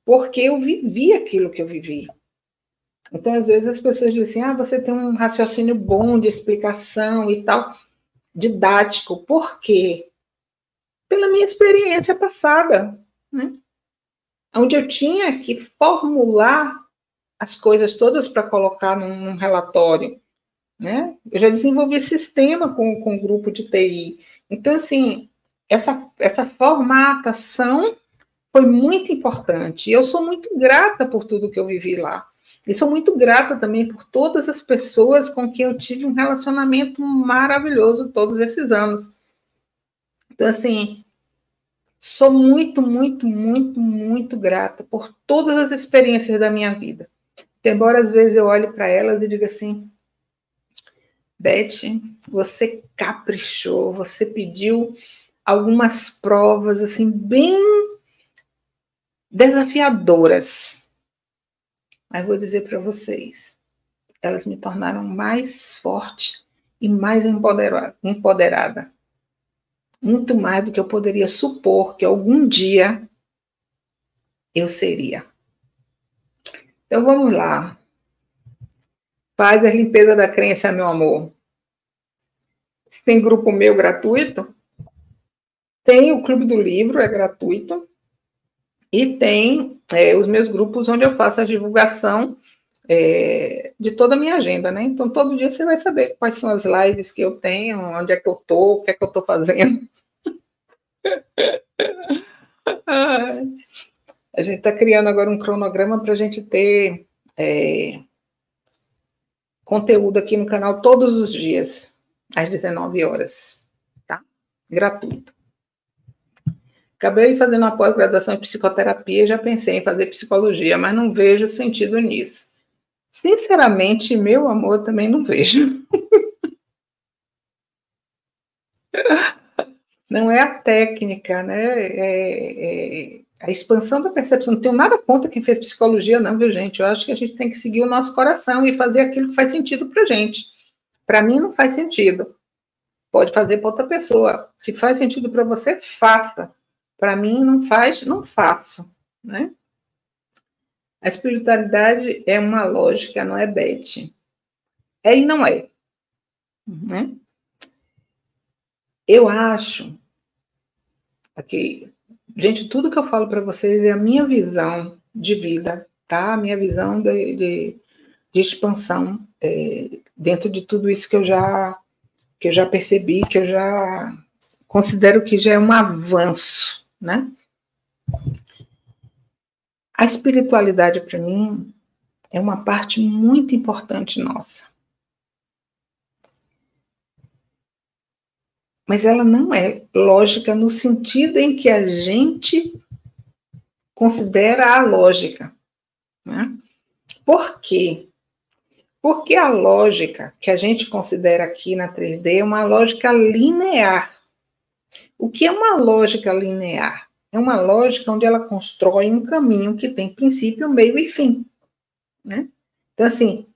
Porque eu vivi aquilo que eu vivi. Então, às vezes, as pessoas dizem assim, você tem um raciocínio bom de explicação e tal, didático. Por quê? Pela minha experiência passada, né? Onde eu tinha que formular as coisas todas para colocar num relatório, né? Eu já desenvolvi sistema com um grupo de TI. Então, assim, essa formatação foi muito importante. E eu sou muito grata por tudo que eu vivi lá. E sou muito grata também por todas as pessoas com quem eu tive um relacionamento maravilhoso todos esses anos. Então, assim, sou muito, muito, muito, muito grata por todas as experiências da minha vida. Embora às vezes eu olhe para elas e diga assim, Beth, você caprichou, você pediu algumas provas assim bem desafiadoras. Mas vou dizer para vocês, elas me tornaram mais forte e mais empoderada. Muito mais do que eu poderia supor que algum dia eu seria. Então vamos lá. Faz a limpeza da crença, meu amor. Se tem grupo meu gratuito, tem o Clube do Livro, é gratuito, e tem os meus grupos onde eu faço a divulgação de toda a minha agenda, né? Então, todo dia você vai saber quais são as lives que eu tenho, onde é que eu estou, o que é que eu estou fazendo. A gente está criando agora um cronograma para a gente ter conteúdo aqui no canal todos os dias, às 19 horas, tá? Gratuito. Acabei fazendo uma pós-graduação em psicoterapia, já pensei em fazer psicologia, mas não vejo sentido nisso. Sinceramente, meu amor, também não vejo. Não é a técnica, né? A expansão da percepção. Não tenho nada contra quem fez psicologia, não, viu, gente? Eu acho que a gente tem que seguir o nosso coração e fazer aquilo que faz sentido para a gente. Para mim, não faz sentido. Pode fazer para outra pessoa. Se faz sentido para você, faça. Para mim, não faz, não faço, né? A espiritualidade é uma lógica, não é Beth. É e não é. Né? Eu acho que, gente, tudo que eu falo para vocês é a minha visão de vida, tá? A minha visão de expansão dentro de tudo isso que eu já que eu já percebi, que eu já considero que já é um avanço, né? A espiritualidade, para mim, é uma parte muito importante nossa. Mas ela não é lógica no sentido em que a gente considera a lógica, né? Por quê? Porque a lógica que a gente considera aqui na 3D é uma lógica linear. O que é uma lógica linear? É uma lógica onde ela constrói um caminho que tem princípio, meio e fim, né? Então, assim,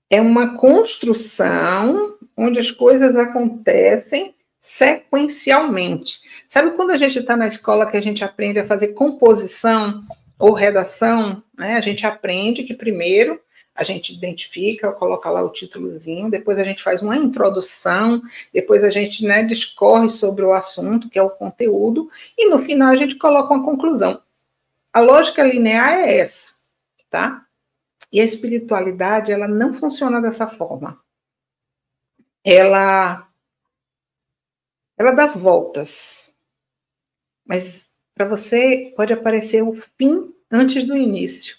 é uma construção onde as coisas acontecem sequencialmente. Sabe quando a gente está na escola que a gente aprende a fazer composição ou redação, né? A gente aprende que primeiro a gente identifica, coloca lá o títulozinho, depois a gente faz uma introdução, depois a gente, né, discorre sobre o assunto, que é o conteúdo, e no final a gente coloca uma conclusão. A lógica linear é essa, tá? E a espiritualidade, ela não funciona dessa forma. Ela dá voltas. Mas para você pode aparecer o fim antes do início.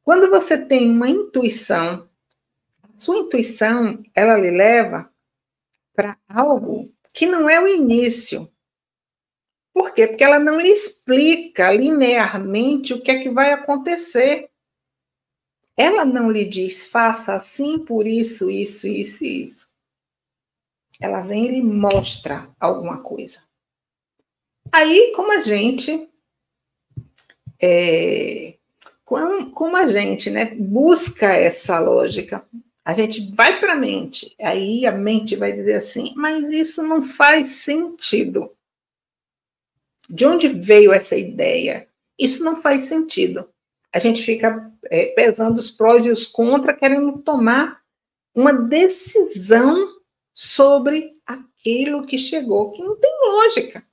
Quando você tem uma intuição, a sua intuição, ela lhe leva para algo que não é o início. Por quê? Porque ela não lhe explica linearmente o que é que vai acontecer. Ela não lhe diz, faça assim por isso, isso, isso e isso. Ela vem e lhe mostra alguma coisa. Aí, como a gente como a gente, né, busca essa lógica, a gente vai para a mente, aí a mente vai dizer assim, mas isso não faz sentido. De onde veio essa ideia? Isso não faz sentido. A gente fica pesando os prós e os contras, querendo tomar uma decisão sobre aquilo que chegou, que não tem lógica.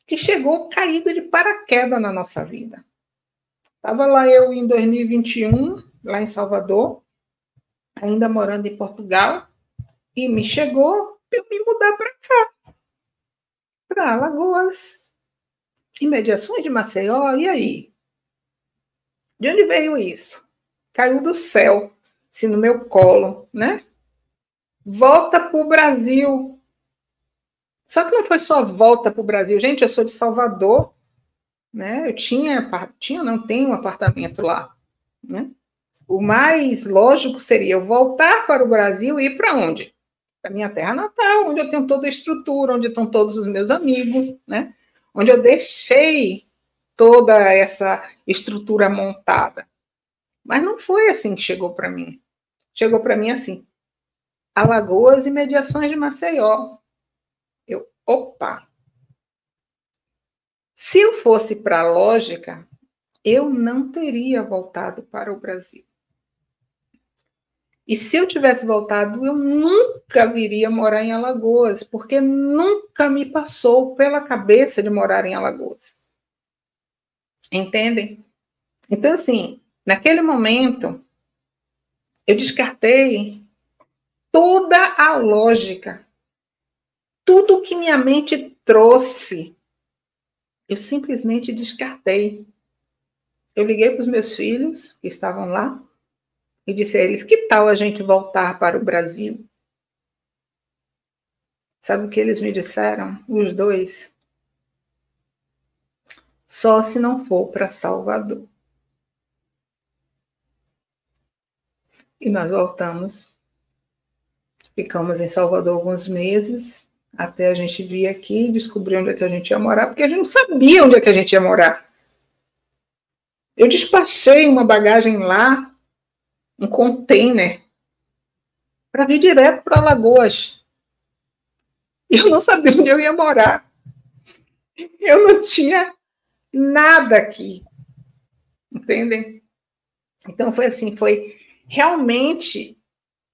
Que chegou caído de paraquedas na nossa vida. Estava lá eu em 2021, lá em Salvador, ainda morando em Portugal, e me chegou eu me mudar para cá, para Alagoas, imediações de Maceió, e aí? De onde veio isso? Caiu do céu, assim, no meu colo, né? Volta para o Brasil. Só que não foi só volta para o Brasil. Gente, eu sou de Salvador, né? Eu tenho um apartamento lá, né? O mais lógico seria eu voltar para o Brasil e ir para onde? Para minha terra natal, onde eu tenho toda a estrutura, onde estão todos os meus amigos, né? Onde eu deixei toda essa estrutura montada. Mas não foi assim que chegou para mim. Chegou para mim assim, Alagoas e mediações de Maceió. Opa! Se eu fosse para a lógica, eu não teria voltado para o Brasil. E se eu tivesse voltado, eu nunca viria morar em Alagoas, porque nunca me passou pela cabeça de morar em Alagoas. Entendem? Então, assim, naquele momento, eu descartei toda a lógica. Tudo que minha mente trouxe, eu simplesmente descartei. Eu liguei para os meus filhos, que estavam lá, e disse a eles, que tal a gente voltar para o Brasil? Sabe o que eles me disseram? Os dois. Só se não for para Salvador. E nós voltamos. Ficamos em Salvador alguns meses, até a gente vir aqui e descobrir onde é que a gente ia morar, porque a gente não sabia onde é que a gente ia morar. Eu despachei uma bagagem lá, um container, para vir direto para Alagoas. E eu não sabia onde eu ia morar. Eu não tinha nada aqui. Entendem? Então foi assim, foi realmente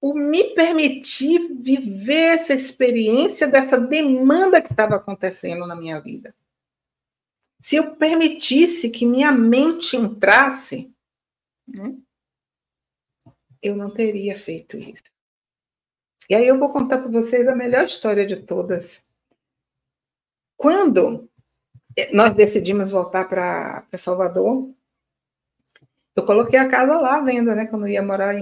o me permitir viver essa experiência dessa demanda que estava acontecendo na minha vida. Se eu permitisse que minha mente entrasse, né, eu não teria feito isso. E aí eu vou contar para vocês a melhor história de todas. Quando nós decidimos voltar para Salvador, eu coloquei a casa lá à venda, né? Quando eu ia morar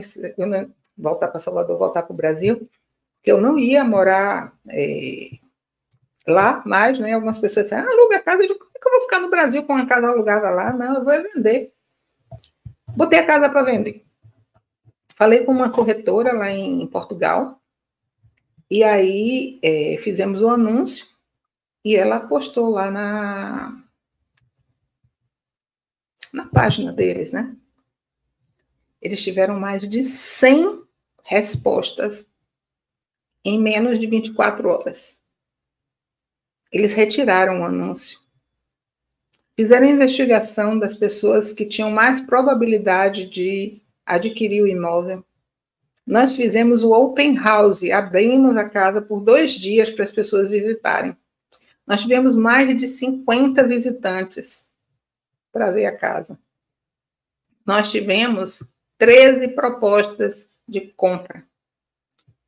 voltar para Salvador, voltar para o Brasil, que eu não ia morar lá mais, né? Algumas pessoas disseram, aluga a casa, como é que eu vou ficar no Brasil com uma casa alugada lá? Não, eu vou vender. Botei a casa para vender. Falei com uma corretora lá em Portugal, e aí fizemos o anúncio, e ela postou lá na página deles, né? Eles tiveram mais de 100 respostas em menos de 24 horas. Eles retiraram o anúncio. Fizeram a investigação das pessoas que tinham mais probabilidade de adquirir o imóvel. Nós fizemos o open house, abrimos a casa por 2 dias para as pessoas visitarem. Nós tivemos mais de 50 visitantes para ver a casa. Nós tivemos 13 propostas de compra,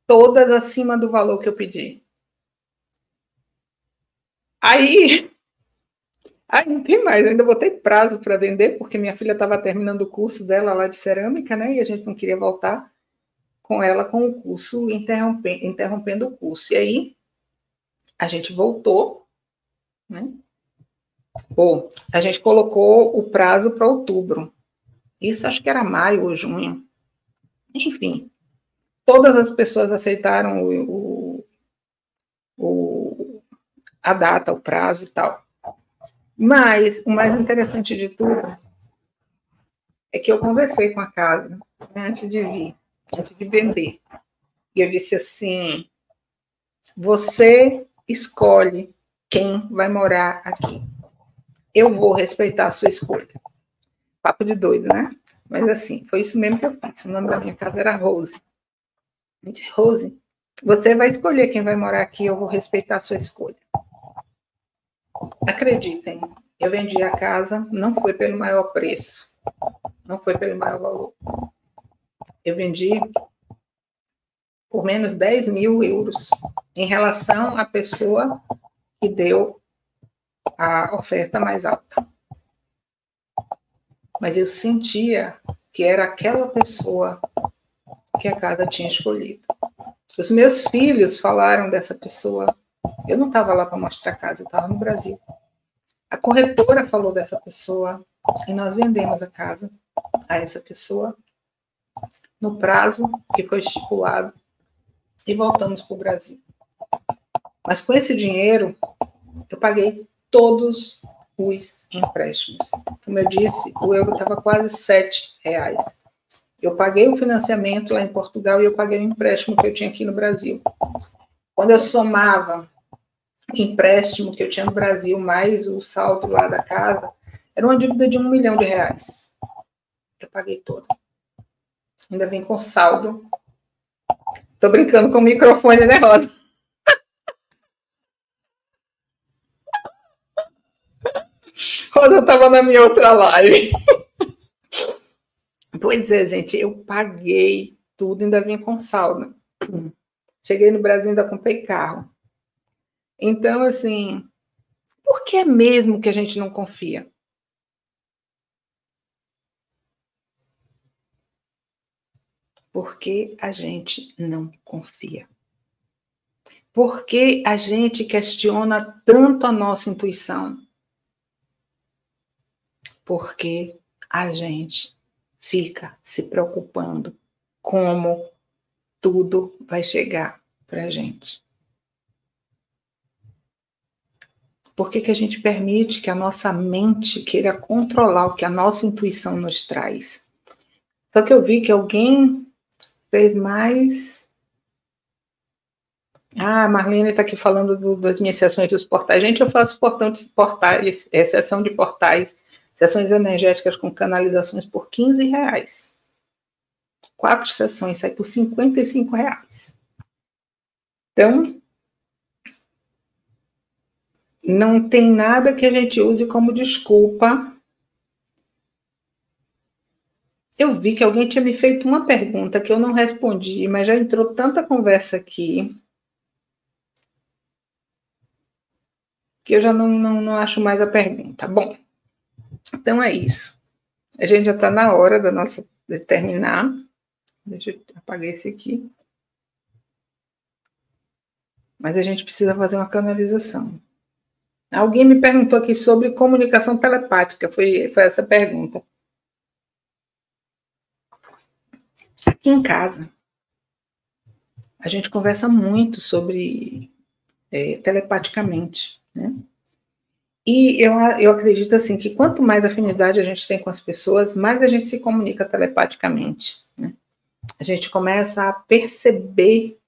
todas acima do valor que eu pedi. Aí não tem mais, eu ainda botei prazo para vender, porque minha filha estava terminando o curso dela lá de cerâmica, né? E a gente não queria voltar com ela com o curso, interrompendo o curso. E aí a gente voltou, né? A gente colocou o prazo para outubro. Isso acho que era maio ou junho. Enfim, todas as pessoas aceitaram a data, o prazo e tal. Mas o mais interessante de tudo é que eu conversei com a casa, né, antes de vender. E eu disse assim: você escolhe quem vai morar aqui. Eu vou respeitar a sua escolha. Papo de doido, né? Mas assim, foi isso mesmo que eu fiz. O nome da minha casa era Rose. Eu disse, Rose, você vai escolher quem vai morar aqui, eu vou respeitar a sua escolha. Acreditem, eu vendi a casa, não foi pelo maior preço, não foi pelo maior valor. Eu vendi por menos 10 mil euros em relação à pessoa que deu a oferta mais alta. Mas eu sentia que era aquela pessoa que a casa tinha escolhido. Os meus filhos falaram dessa pessoa. Eu não estava lá para mostrar a casa, eu estava no Brasil. A corretora falou dessa pessoa e nós vendemos a casa a essa pessoa no prazo que foi estipulado e voltamos para o Brasil. Mas com esse dinheiro, eu paguei todos os empréstimos. Como eu disse, o euro estava quase R$7. Eu paguei o financiamento lá em Portugal e eu paguei o empréstimo que eu tinha aqui no Brasil. Quando eu somava o empréstimo que eu tinha no Brasil, mais o saldo lá da casa, era uma dívida de R$1 milhão. Eu paguei toda. Ainda vim com saldo. Tô brincando com o microfone, né, Rosa? Rosa estava na minha outra live. Pois é, gente, eu paguei tudo, ainda vim com saldo. Cheguei no Brasil, ainda comprei carro. Então, assim, por que é mesmo que a gente não confia? Porque a gente não confia. Porque a gente questiona tanto a nossa intuição? Porque a gente fica se preocupando como tudo vai chegar para a gente. Por que a gente permite que a nossa mente queira controlar o que a nossa intuição nos traz? Só que eu vi que alguém fez mais. A Marlene está aqui falando das minhas sessões dos portais. Gente, eu faço portais, sessão de portais, sessões energéticas com canalizações por R$15. 4 sessões, sai por R$55. Então, não tem nada que a gente use como desculpa. Eu vi que alguém tinha me feito uma pergunta que eu não respondi, mas já entrou tanta conversa aqui que eu já não acho mais a pergunta. Bom, então é isso. A gente já está na hora da nossa de terminar. Deixa eu apagar esse aqui. Mas a gente precisa fazer uma canalização. Alguém me perguntou aqui sobre comunicação telepática, foi essa pergunta. Aqui em casa, a gente conversa muito sobre telepaticamente, né? E eu acredito assim que quanto mais afinidade a gente tem com as pessoas, mais a gente se comunica telepaticamente, né? A gente começa a perceber,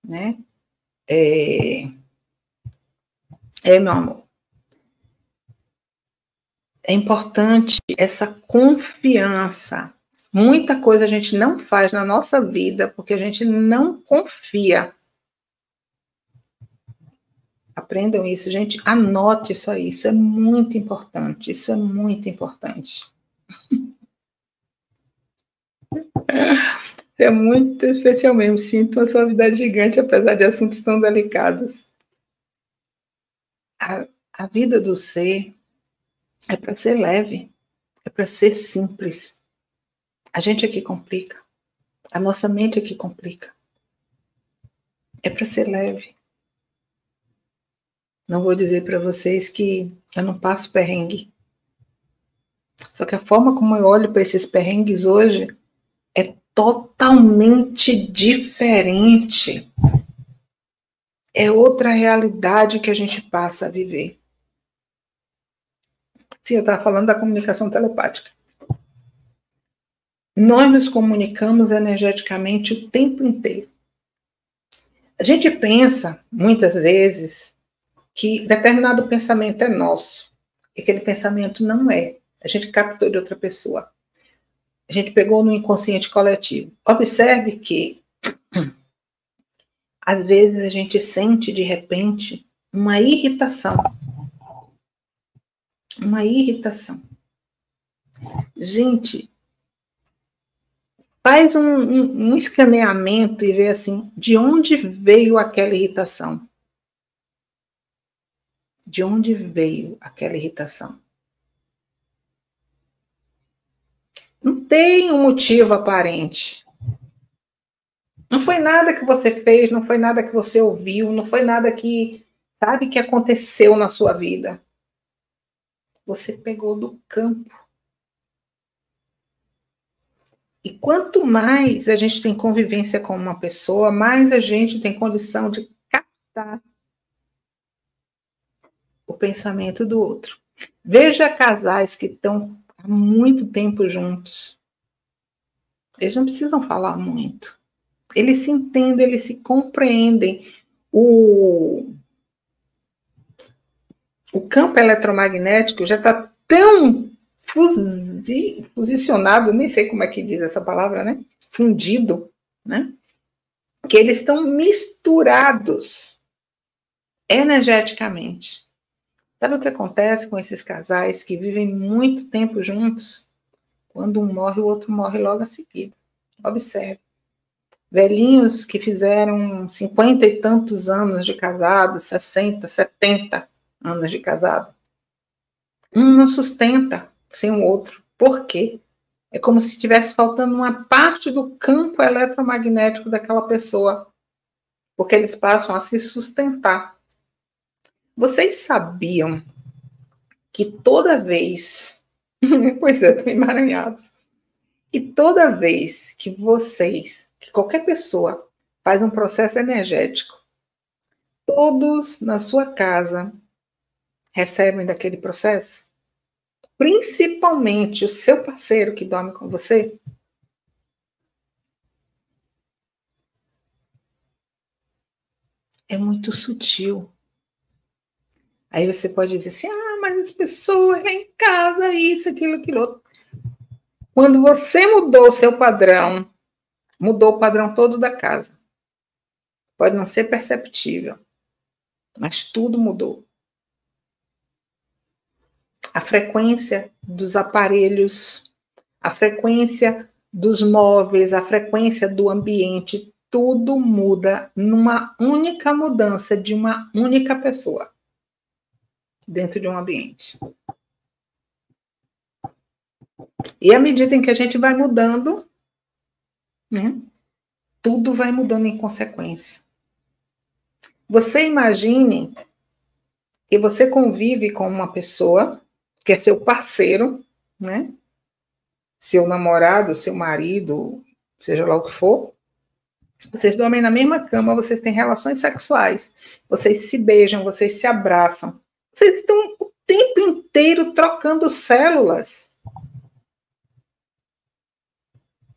né? Meu amor, é importante essa confiança. Muita coisa a gente não faz na nossa vida porque a gente não confia. Aprendam isso, gente. Anote isso aí. Isso é muito importante. Isso é muito importante. É muito especial mesmo. Sinto uma suavidade gigante, apesar de assuntos tão delicados. A vida do ser é para ser leve, é para ser simples. A gente é que complica. A nossa mente é que complica. É para ser leve. Não vou dizer para vocês que eu não passo perrengue. Só que a forma como eu olho para esses perrengues hoje é totalmente diferente. É outra realidade que a gente passa a viver. Sim, eu estava falando da comunicação telepática. Nós nos comunicamos energeticamente o tempo inteiro. A gente pensa, muitas vezes, que determinado pensamento é nosso. E aquele pensamento não é. A gente captou de outra pessoa. A gente pegou no inconsciente coletivo. Observe que, às vezes, a gente sente, de repente, uma irritação. Uma irritação. Gente, faz um escaneamento e vê assim, de onde veio aquela irritação? De onde veio aquela irritação? Não tem um motivo aparente. Não foi nada que você fez, não foi nada que você ouviu, não foi nada que, sabe, que aconteceu na sua vida. Você pegou do campo. E quanto mais a gente tem convivência com uma pessoa, mais a gente tem condição de captar o pensamento do outro. Veja casais que estão há muito tempo juntos. Eles não precisam falar muito. Eles se entendem, eles se compreendem. O campo eletromagnético já está tão fusionado, nem sei como é que diz essa palavra, né? Fundido, né? Que eles estão misturados energeticamente. Sabe o que acontece com esses casais que vivem muito tempo juntos? Quando um morre, o outro morre logo a seguir. Observe. Velhinhos que fizeram 50 e tantos anos de casado, 60, 70 anos de casado. Um não sustenta sem o outro. Por quê? É como se estivesse faltando uma parte do campo eletromagnético daquela pessoa, porque eles passam a se sustentar. Vocês sabiam que toda vez, pois é, estão emaranhados, e toda vez que que qualquer pessoa faz um processo energético, todos na sua casa recebem daquele processo? Principalmente o seu parceiro que dorme com você? É muito sutil. Aí você pode dizer assim, mas as pessoas lá em casa, isso, aquilo outro. Quando você mudou o seu padrão, mudou o padrão todo da casa. Pode não ser perceptível, mas tudo mudou. A frequência dos aparelhos, a frequência dos móveis, a frequência do ambiente, tudo muda numa única mudança de uma única pessoa dentro de um ambiente. E à medida em que a gente vai mudando, né, tudo vai mudando em consequência. Você imagine que você convive com uma pessoa que é seu parceiro, né? Seu namorado, seu marido, seja lá o que for. Vocês dormem na mesma cama, vocês têm relações sexuais, vocês se beijam, vocês se abraçam. Vocês estão o tempo inteiro trocando células.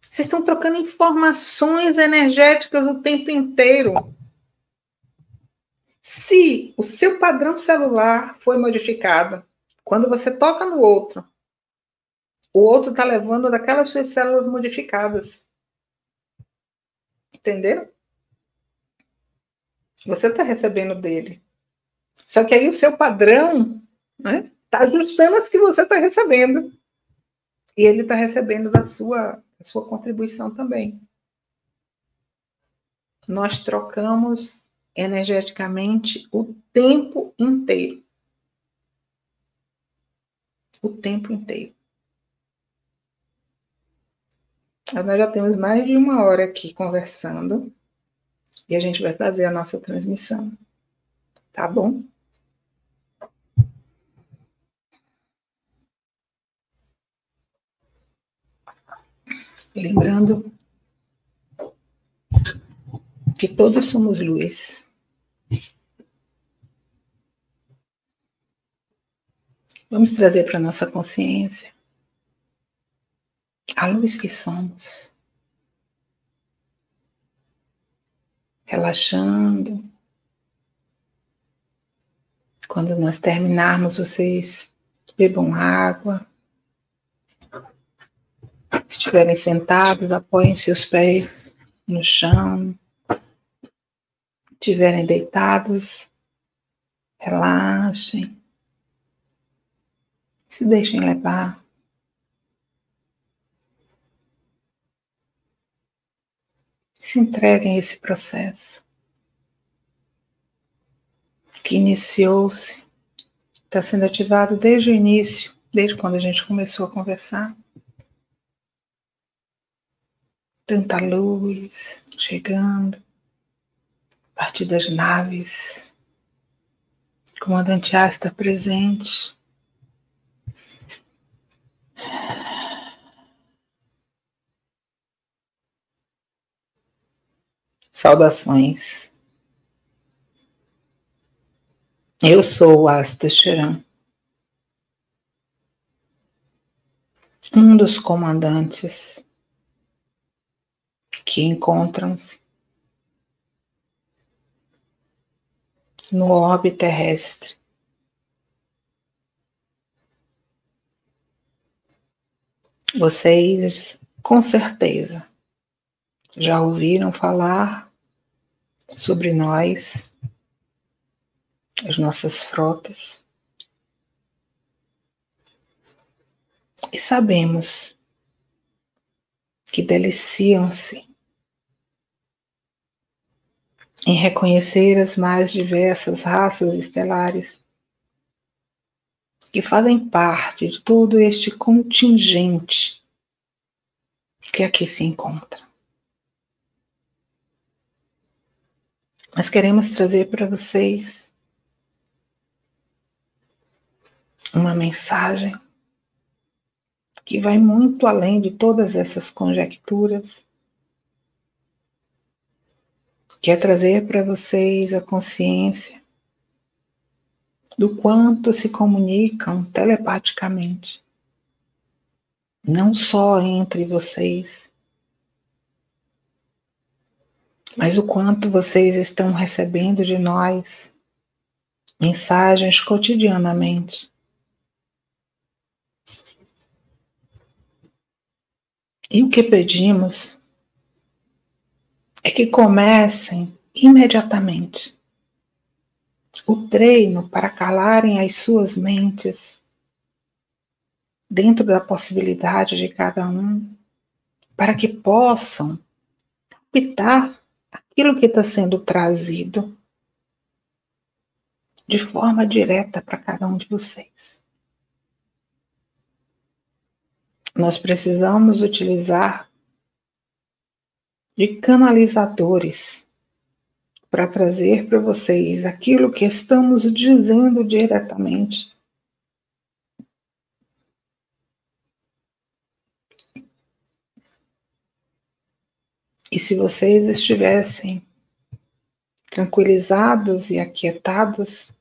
Vocês estão trocando informações energéticas o tempo inteiro. Se o seu padrão celular foi modificado, quando você toca no outro, o outro está levando daquelas suas células modificadas. Entendeu? Você está recebendo dele. Só que aí o seu padrão, né, está ajustando as que você está recebendo. E ele está recebendo da sua contribuição também. Nós trocamos energeticamente o tempo inteiro. O tempo inteiro. Nós já temos mais de 1 hora aqui conversando. E a gente vai fazer a nossa transmissão. Tá bom? Lembrando que todos somos luz. Vamos trazer para a nossa consciência a luz que somos. Relaxando. Quando nós terminarmos, vocês bebam água. Se estiverem sentados, apoiem seus pés no chão. Se estiverem deitados, relaxem. Se deixem levar. Se entreguem a esse processo que iniciou-se, está sendo ativado desde o início, desde quando a gente começou a conversar. Tanta luz chegando, a partir das naves. O comandante A está presente. Saudações. Eu sou o Asta Cheran, um dos comandantes que encontram-se no orbe terrestre. Vocês, com certeza, já ouviram falar sobre nós, as nossas frotas, e sabemos que deliciam-se em reconhecer as mais diversas raças estelares que fazem parte de todo este contingente que aqui se encontra. Mas queremos trazer para vocês uma mensagem que vai muito além de todas essas conjecturas, que é trazer para vocês a consciência do quanto se comunicam telepaticamente, não só entre vocês, mas o quanto vocês estão recebendo de nós mensagens cotidianamente. E o que pedimos é que comecem imediatamente o treino para calarem as suas mentes dentro da possibilidade de cada um para que possam captar aquilo que está sendo trazido de forma direta para cada um de vocês. Nós precisamos utilizar de canalizadores para trazer para vocês aquilo que estamos dizendo diretamente. E se vocês estivessem tranquilizados e aquietados,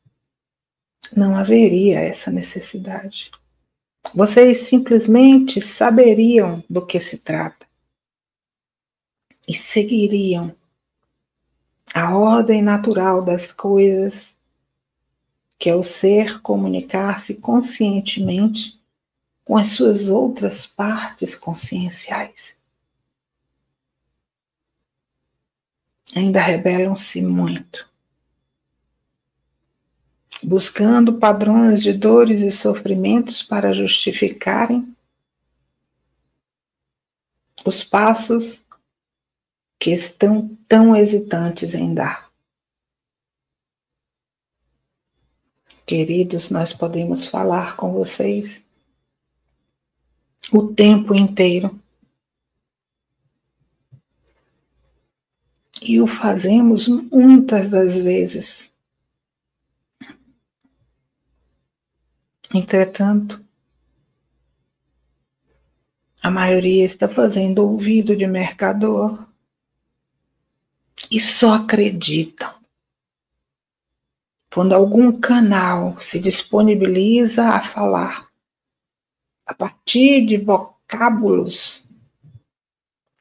não haveria essa necessidade. Vocês simplesmente saberiam do que se trata e seguiriam a ordem natural das coisas, que é o ser comunicar-se conscientemente com as suas outras partes conscienciais. Ainda rebelam-se muito, buscando padrões de dores e sofrimentos para justificarem os passos que estão tão hesitantes em dar. Queridos, nós podemos falar com vocês o tempo inteiro. E o fazemos muitas das vezes. Entretanto, a maioria está fazendo ouvido de mercador e só acreditam quando algum canal se disponibiliza a falar a partir de vocábulos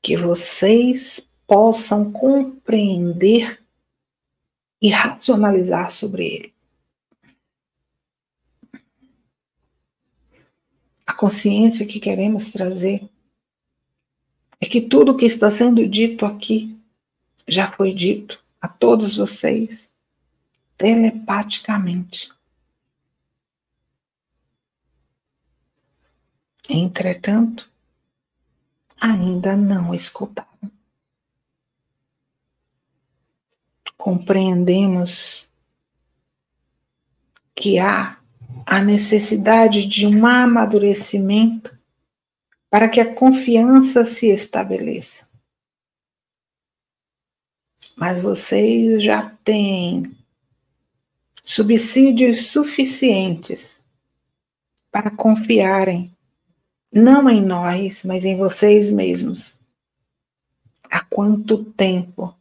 que vocês possam compreender e racionalizar sobre ele. A consciência que queremos trazer é que tudo o que está sendo dito aqui já foi dito a todos vocês telepaticamente. Entretanto, ainda não escutaram. Compreendemos que há a necessidade de um amadurecimento para que a confiança se estabeleça. Mas vocês já têm subsídios suficientes para confiarem não em nós, mas em vocês mesmos. Há quanto tempo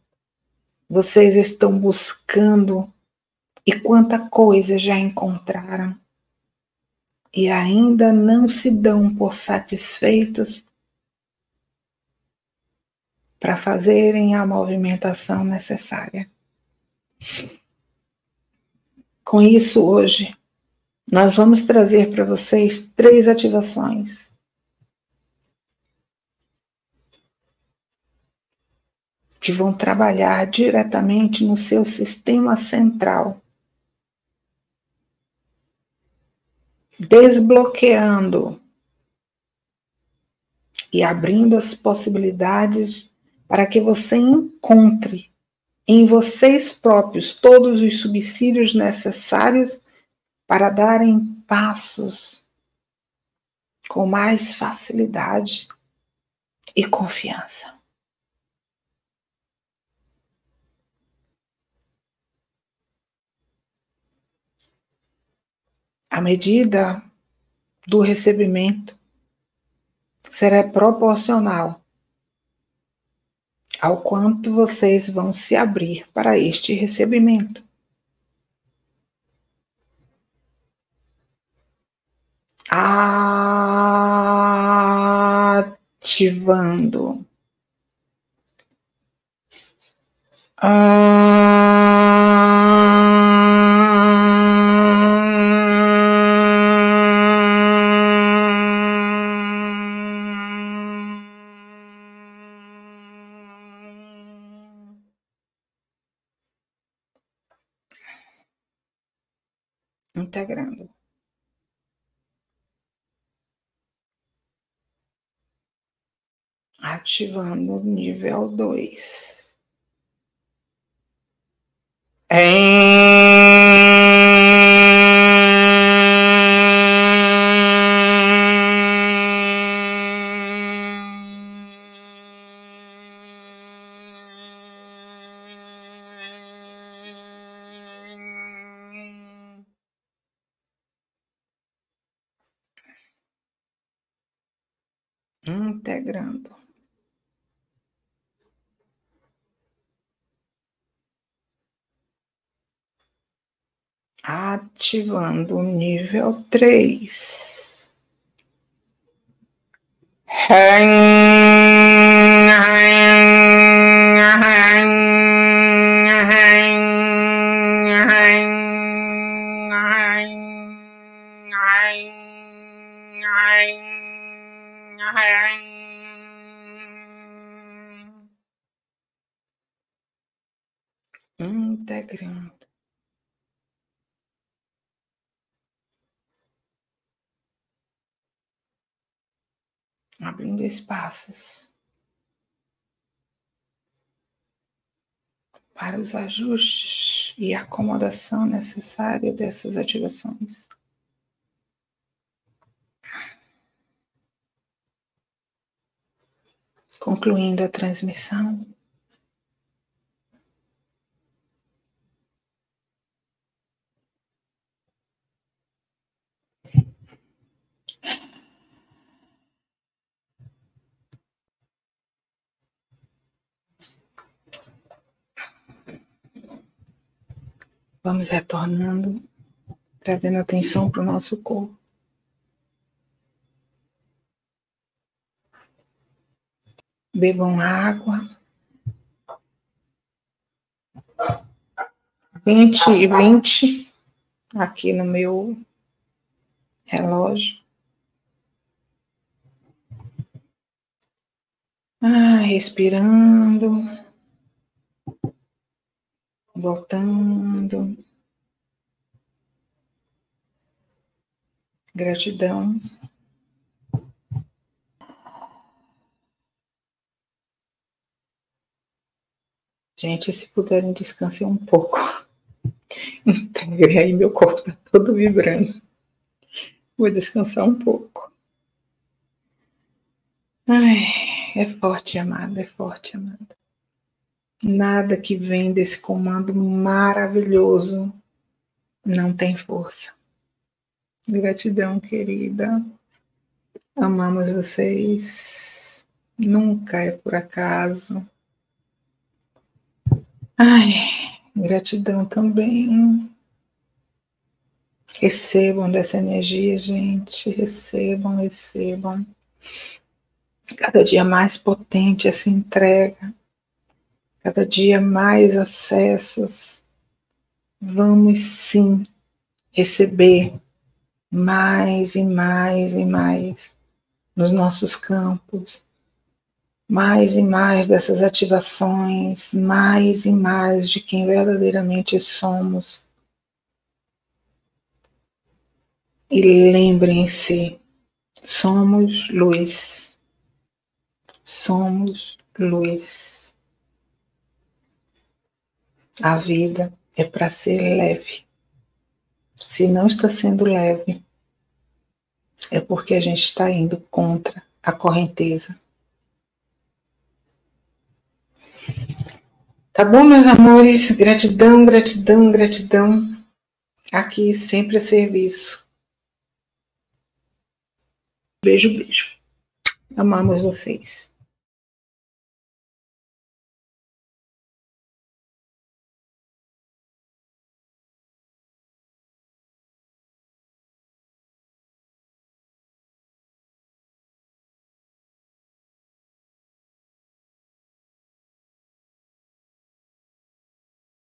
vocês estão buscando e quanta coisa já encontraram e ainda não se dão por satisfeitos para fazerem a movimentação necessária. Com isso, hoje, nós vamos trazer para vocês 3 ativações. Que vão trabalhar diretamente no seu sistema central, desbloqueando e abrindo as possibilidades para que você encontre em vocês próprios todos os subsídios necessários para darem passos com mais facilidade e confiança. A medida do recebimento será proporcional ao quanto vocês vão se abrir para este recebimento. Ativando. Integrando. Ativando o nível 2. Integrando. Ativando o nível 3. Integrando. Abrindo espaços para os ajustes e acomodação necessária dessas ativações. Concluindo a transmissão. Vamos retornando, trazendo atenção para o nosso corpo. Bebam água. 20h20 aqui no meu relógio. Respirando. Voltando. Gratidão. Gente, se puderem, descansem um pouco. Integre aí, meu corpo tá todo vibrando. Vou descansar um pouco. É forte, amada, é forte, amada. Nada que vem desse comando maravilhoso não tem força. Gratidão, querida. Amamos vocês. Nunca é por acaso. Gratidão também. Recebam dessa energia, gente. Recebam. Cada dia mais potente essa entrega. Cada dia mais acessos. Vamos sim receber mais e mais nos nossos campos. Mais e mais dessas ativações. Mais e mais de quem verdadeiramente somos. E lembrem-se, somos luz. Somos luz. A vida é para ser leve. Se não está sendo leve, é porque a gente está indo contra a correnteza. Tá bom, meus amores? Gratidão. Aqui sempre a serviço. Beijo. Amamos vocês.